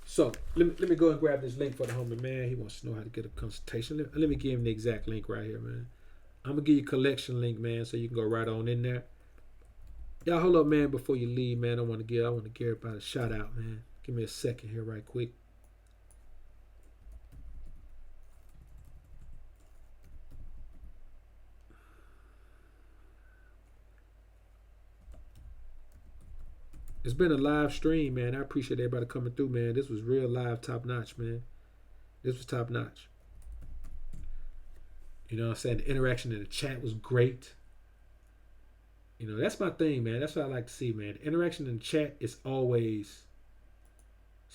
So let me go and grab this link for the homie, man. He wants to know how to get a consultation. Let me give him the exact link right here, man. I'm going to give you a collection link, man, so you can go right on in there. Y'all hold up, man, before you leave, man. I want to give everybody a shout out, man. Give me a second here right quick. It's been a live stream, man. I appreciate everybody coming through, man. This was real live, top notch, man. This was top notch. You know what I'm saying? The interaction in the chat was great. You know, that's my thing, man. That's what I like to see, man. The interaction in the chat is always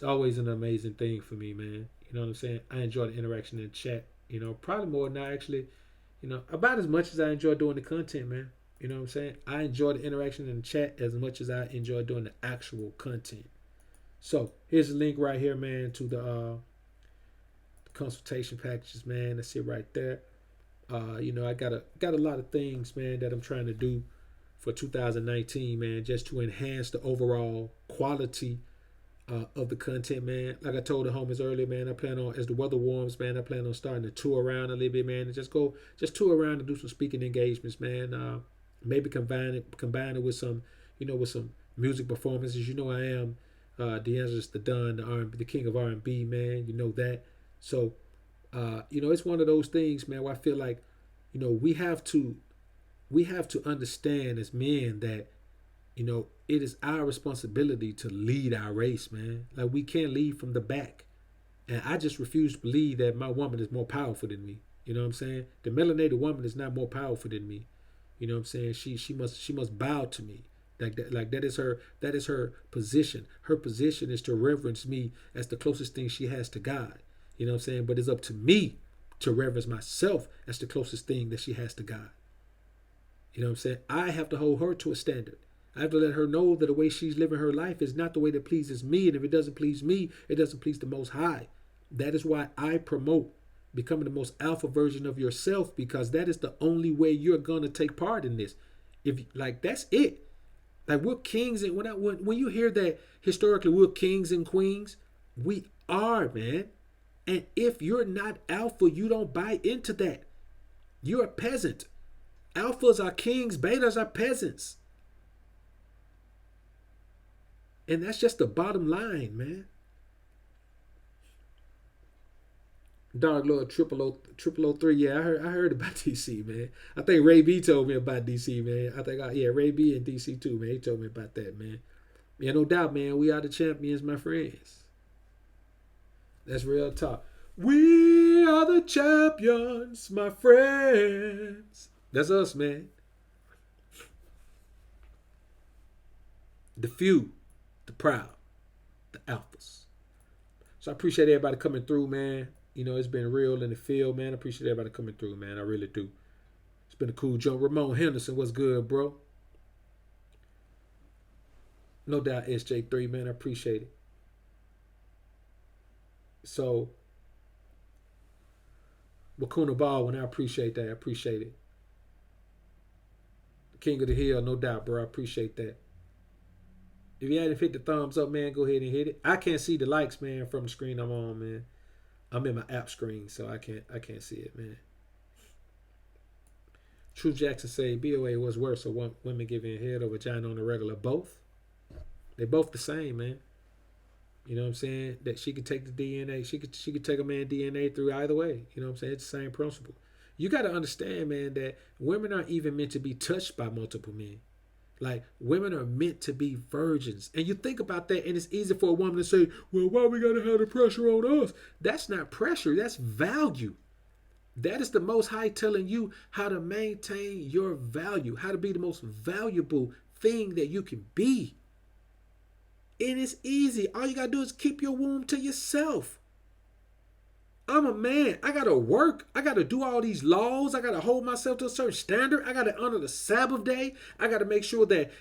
an amazing thing for me, man. You know what I'm saying? I enjoy the interaction in the chat. You know, probably more than I actually, you know, about as much as I enjoy doing the content, man. You know what I'm saying? I enjoy the interaction in the chat as much as I enjoy doing the actual content. So here's a link right here, man, to the consultation packages, man. That's it right there. You know, I got a lot of things, man, that I'm trying to do for 2019, man, just to enhance the overall quality of the content, man. Like I told the homies earlier, man, I plan on, as the weather warms, man, I plan on starting to tour around a little bit, man, and just tour around and do some speaking engagements, man. Maybe combine it with some, you know, with some music performances. You know, I am D'Angelo's the Don, the king of R&B, man. You know that. So, you know, it's one of those things, man, where I feel like, you know, we have to understand as men that, you know, it is our responsibility to lead our race, man. Like, we can't lead from the back. And I just refuse to believe that my woman is more powerful than me. You know what I'm saying? The melanated woman is not more powerful than me. You know what I'm saying? She must bow to me. That is her position. Her position is to reverence me as the closest thing she has to God. You know what I'm saying? But it's up to me to reverence myself as the closest thing that she has to God. You know what I'm saying? I have to hold her to a standard. I have to let her know that the way she's living her life is not the way that pleases me. And if it doesn't please me, it doesn't please the Most High. That is why I promote becoming the most alpha version of yourself, because that is the only way you're gonna take part in this. If like that's it. Like we're kings, and when you hear that historically we're kings and queens, we are, man. And if you're not alpha, you don't buy into that. You're a peasant. Alphas are kings, betas are peasants. And that's just the bottom line, man. Dark Lord triple O 3. Yeah, I heard about DC, man. I think Ray B told me about DC, man. Yeah, Ray B and DC too, man. He told me about that, man. Yeah, no doubt, man. We are the champions, my friends. That's real talk. We are the champions, my friends. That's us, man. The few, the proud, the alphas. So I appreciate everybody coming through, man. You know, it's been real in the field, man. I appreciate everybody coming through, man. I really do. It's been a cool jump. Ramon Henderson, what's good, bro? No doubt, SJ3, man. I appreciate it. So, Wakuna Baldwin, I appreciate that. I appreciate it. King of the Hill, no doubt, bro. I appreciate that. If you hadn't hit the thumbs up, man, go ahead and hit it. I can't see the likes, man, from the screen I'm on, man. I'm in my app screen, so I can't see it, man. True Jackson say BoA was worse, so women giving head or vagina on the regular. Both. They both the same, man. You know what I'm saying? That she could take the DNA. She could take a man's DNA through either way. You know what I'm saying? It's the same principle. You got to understand, man, that women aren't even meant to be touched by multiple men. Like, women are meant to be virgins. And you think about that, and it's easy for a woman to say, well, why we got to have the pressure on us? That's not pressure. That's value. That is the Most High telling you how to maintain your value, how to be the most valuable thing that you can be. And it's easy. All you got to do is keep your womb to yourself. I'm a man. I got to work. I got to do all these laws. I got to hold myself to a certain standard. I got to honor the Sabbath day. I got to make sure that,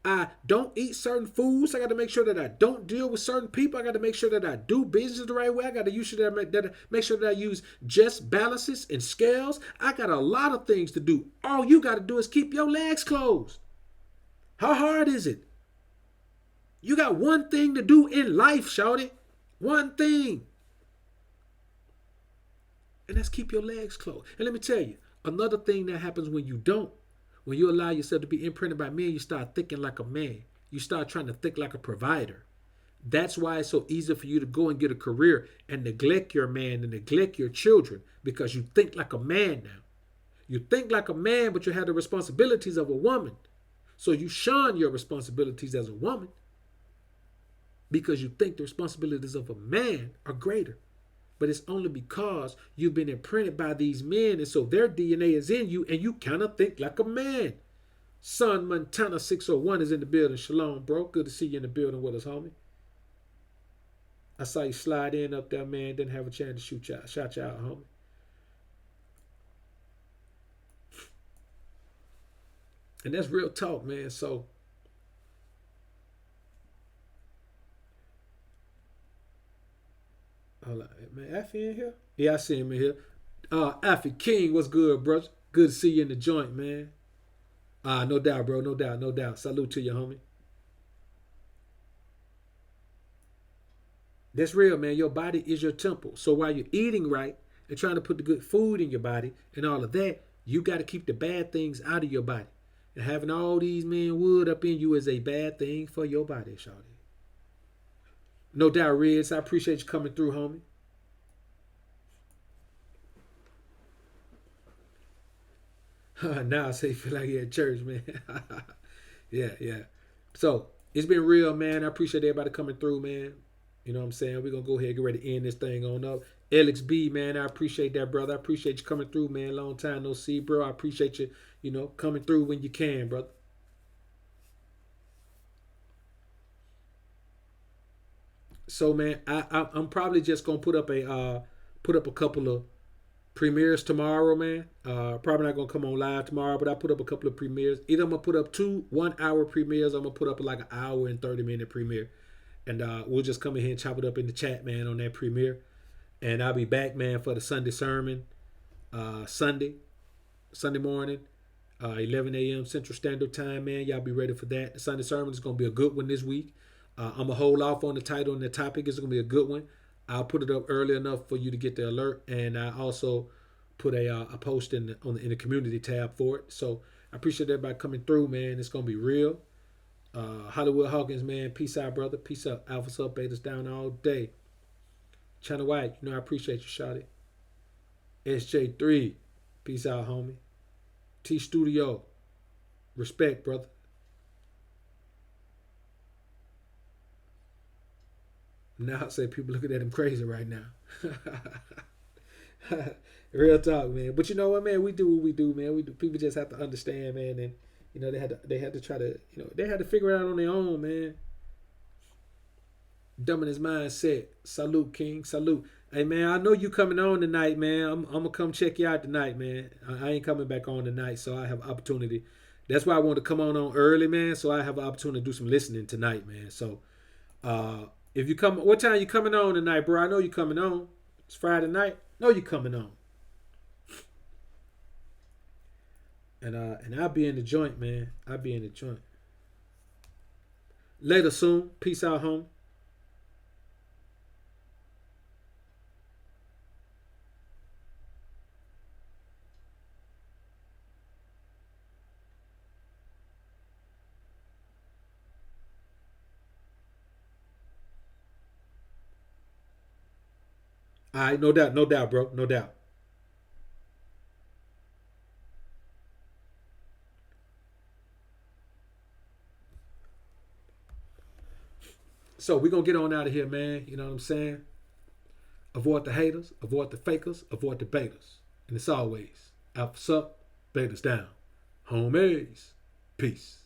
I don't eat certain foods. I got to make sure that I don't deal with certain people. I got to make sure that I do business the right way. I got to make sure that I use just balances and scales. I got a lot of things to do. All you got to do is keep your legs closed. How hard is it? You got one thing to do in life, shawty. One thing. And that's keep your legs closed. And let me tell you, another thing that happens when you don't, when you allow yourself to be imprinted by men, you start thinking like a man. You start trying to think like a provider. That's why it's so easy for you to go and get a career and neglect your man and neglect your children, because you think like a man now. You think like a man, but you have the responsibilities of a woman. So you shun your responsibilities as a woman because you think the responsibilities of a man are greater. But it's only because you've been imprinted by these men, and so their DNA is in you, and you kind of think like a man. Son Montana 601 is in the building. Shalom, bro. Good to see you in the building with us, homie. I saw you slide in up there, man. Didn't have a chance to shout you out, homie. And that's real talk, man. So, hold on, man. Affy in here? Yeah, I see him in here. Affy King, what's good, bro? Good to see you in the joint, man. No doubt, bro. No doubt, no doubt. Salute to you, homie. That's real, man. Your body is your temple. So while you're eating right and trying to put the good food in your body and all of that, you got to keep the bad things out of your body. And having all these men wood up in you is a bad thing for your body, shawty. No doubt, Riz. I appreciate you coming through, homie. Now I say you feel like you're at church, man. Yeah. So it's been real, man. I appreciate everybody coming through, man. You know what I'm saying? We're going to go ahead and get ready to end this thing on up. Alex B, man, I appreciate that, brother. I appreciate you coming through, man. Long time no see, bro. I appreciate you, coming through when you can, brother. So, man, I'm probably just going to put up a couple of premieres tomorrow, man. Probably not going to come on live tomorrow, but I put up a couple of premieres. Either I'm going to put up 2 1-hour premieres, or I'm going to put up like an hour and 30-minute premiere. And we'll just come in here and chop it up in the chat, man, on that premiere. And I'll be back, man, for the Sunday sermon, Sunday morning, 11 a.m. Central Standard Time, man. Y'all be ready for that. The Sunday sermon is going to be a good one this week. I'm going to hold off on the title and the topic. It's going to be a good one. I'll put it up early enough for you to get the alert. And I also put a post in the community tab for it. So I appreciate everybody coming through, man. It's going to be real. Hollywood Hawkins, man. Peace out, brother. Peace out. Alpha's up, Beta's down all day. China White, I appreciate you, shawty. SJ3, peace out, homie. T Studio, respect, brother. Now I say people looking at him crazy right now. Real talk, man. But you know what, man? We do what we do, man. We do. People just have to understand, man, and they had to try to they had to figure it out on their own, man. Dumbing his mindset. Salute, King. Salute. Hey, man, I know you coming on tonight, man. I'm going to come check you out tonight, man. I ain't coming back on tonight, so I have opportunity. That's why I want to come on early, man, so I have an opportunity to do some listening tonight, man. So, if you come, what time you coming on tonight, bro? I know you coming on. It's Friday night. I know you coming on. And I'll be in the joint, man. I'll be in the joint. Later soon. Peace out, home. All right, no doubt, bro, no doubt. So we're gonna get on out of here, man. You know what I'm saying? Avoid the haters, avoid the fakers, avoid the betas. And it's always alpha's up, beta's down. Homies. Peace.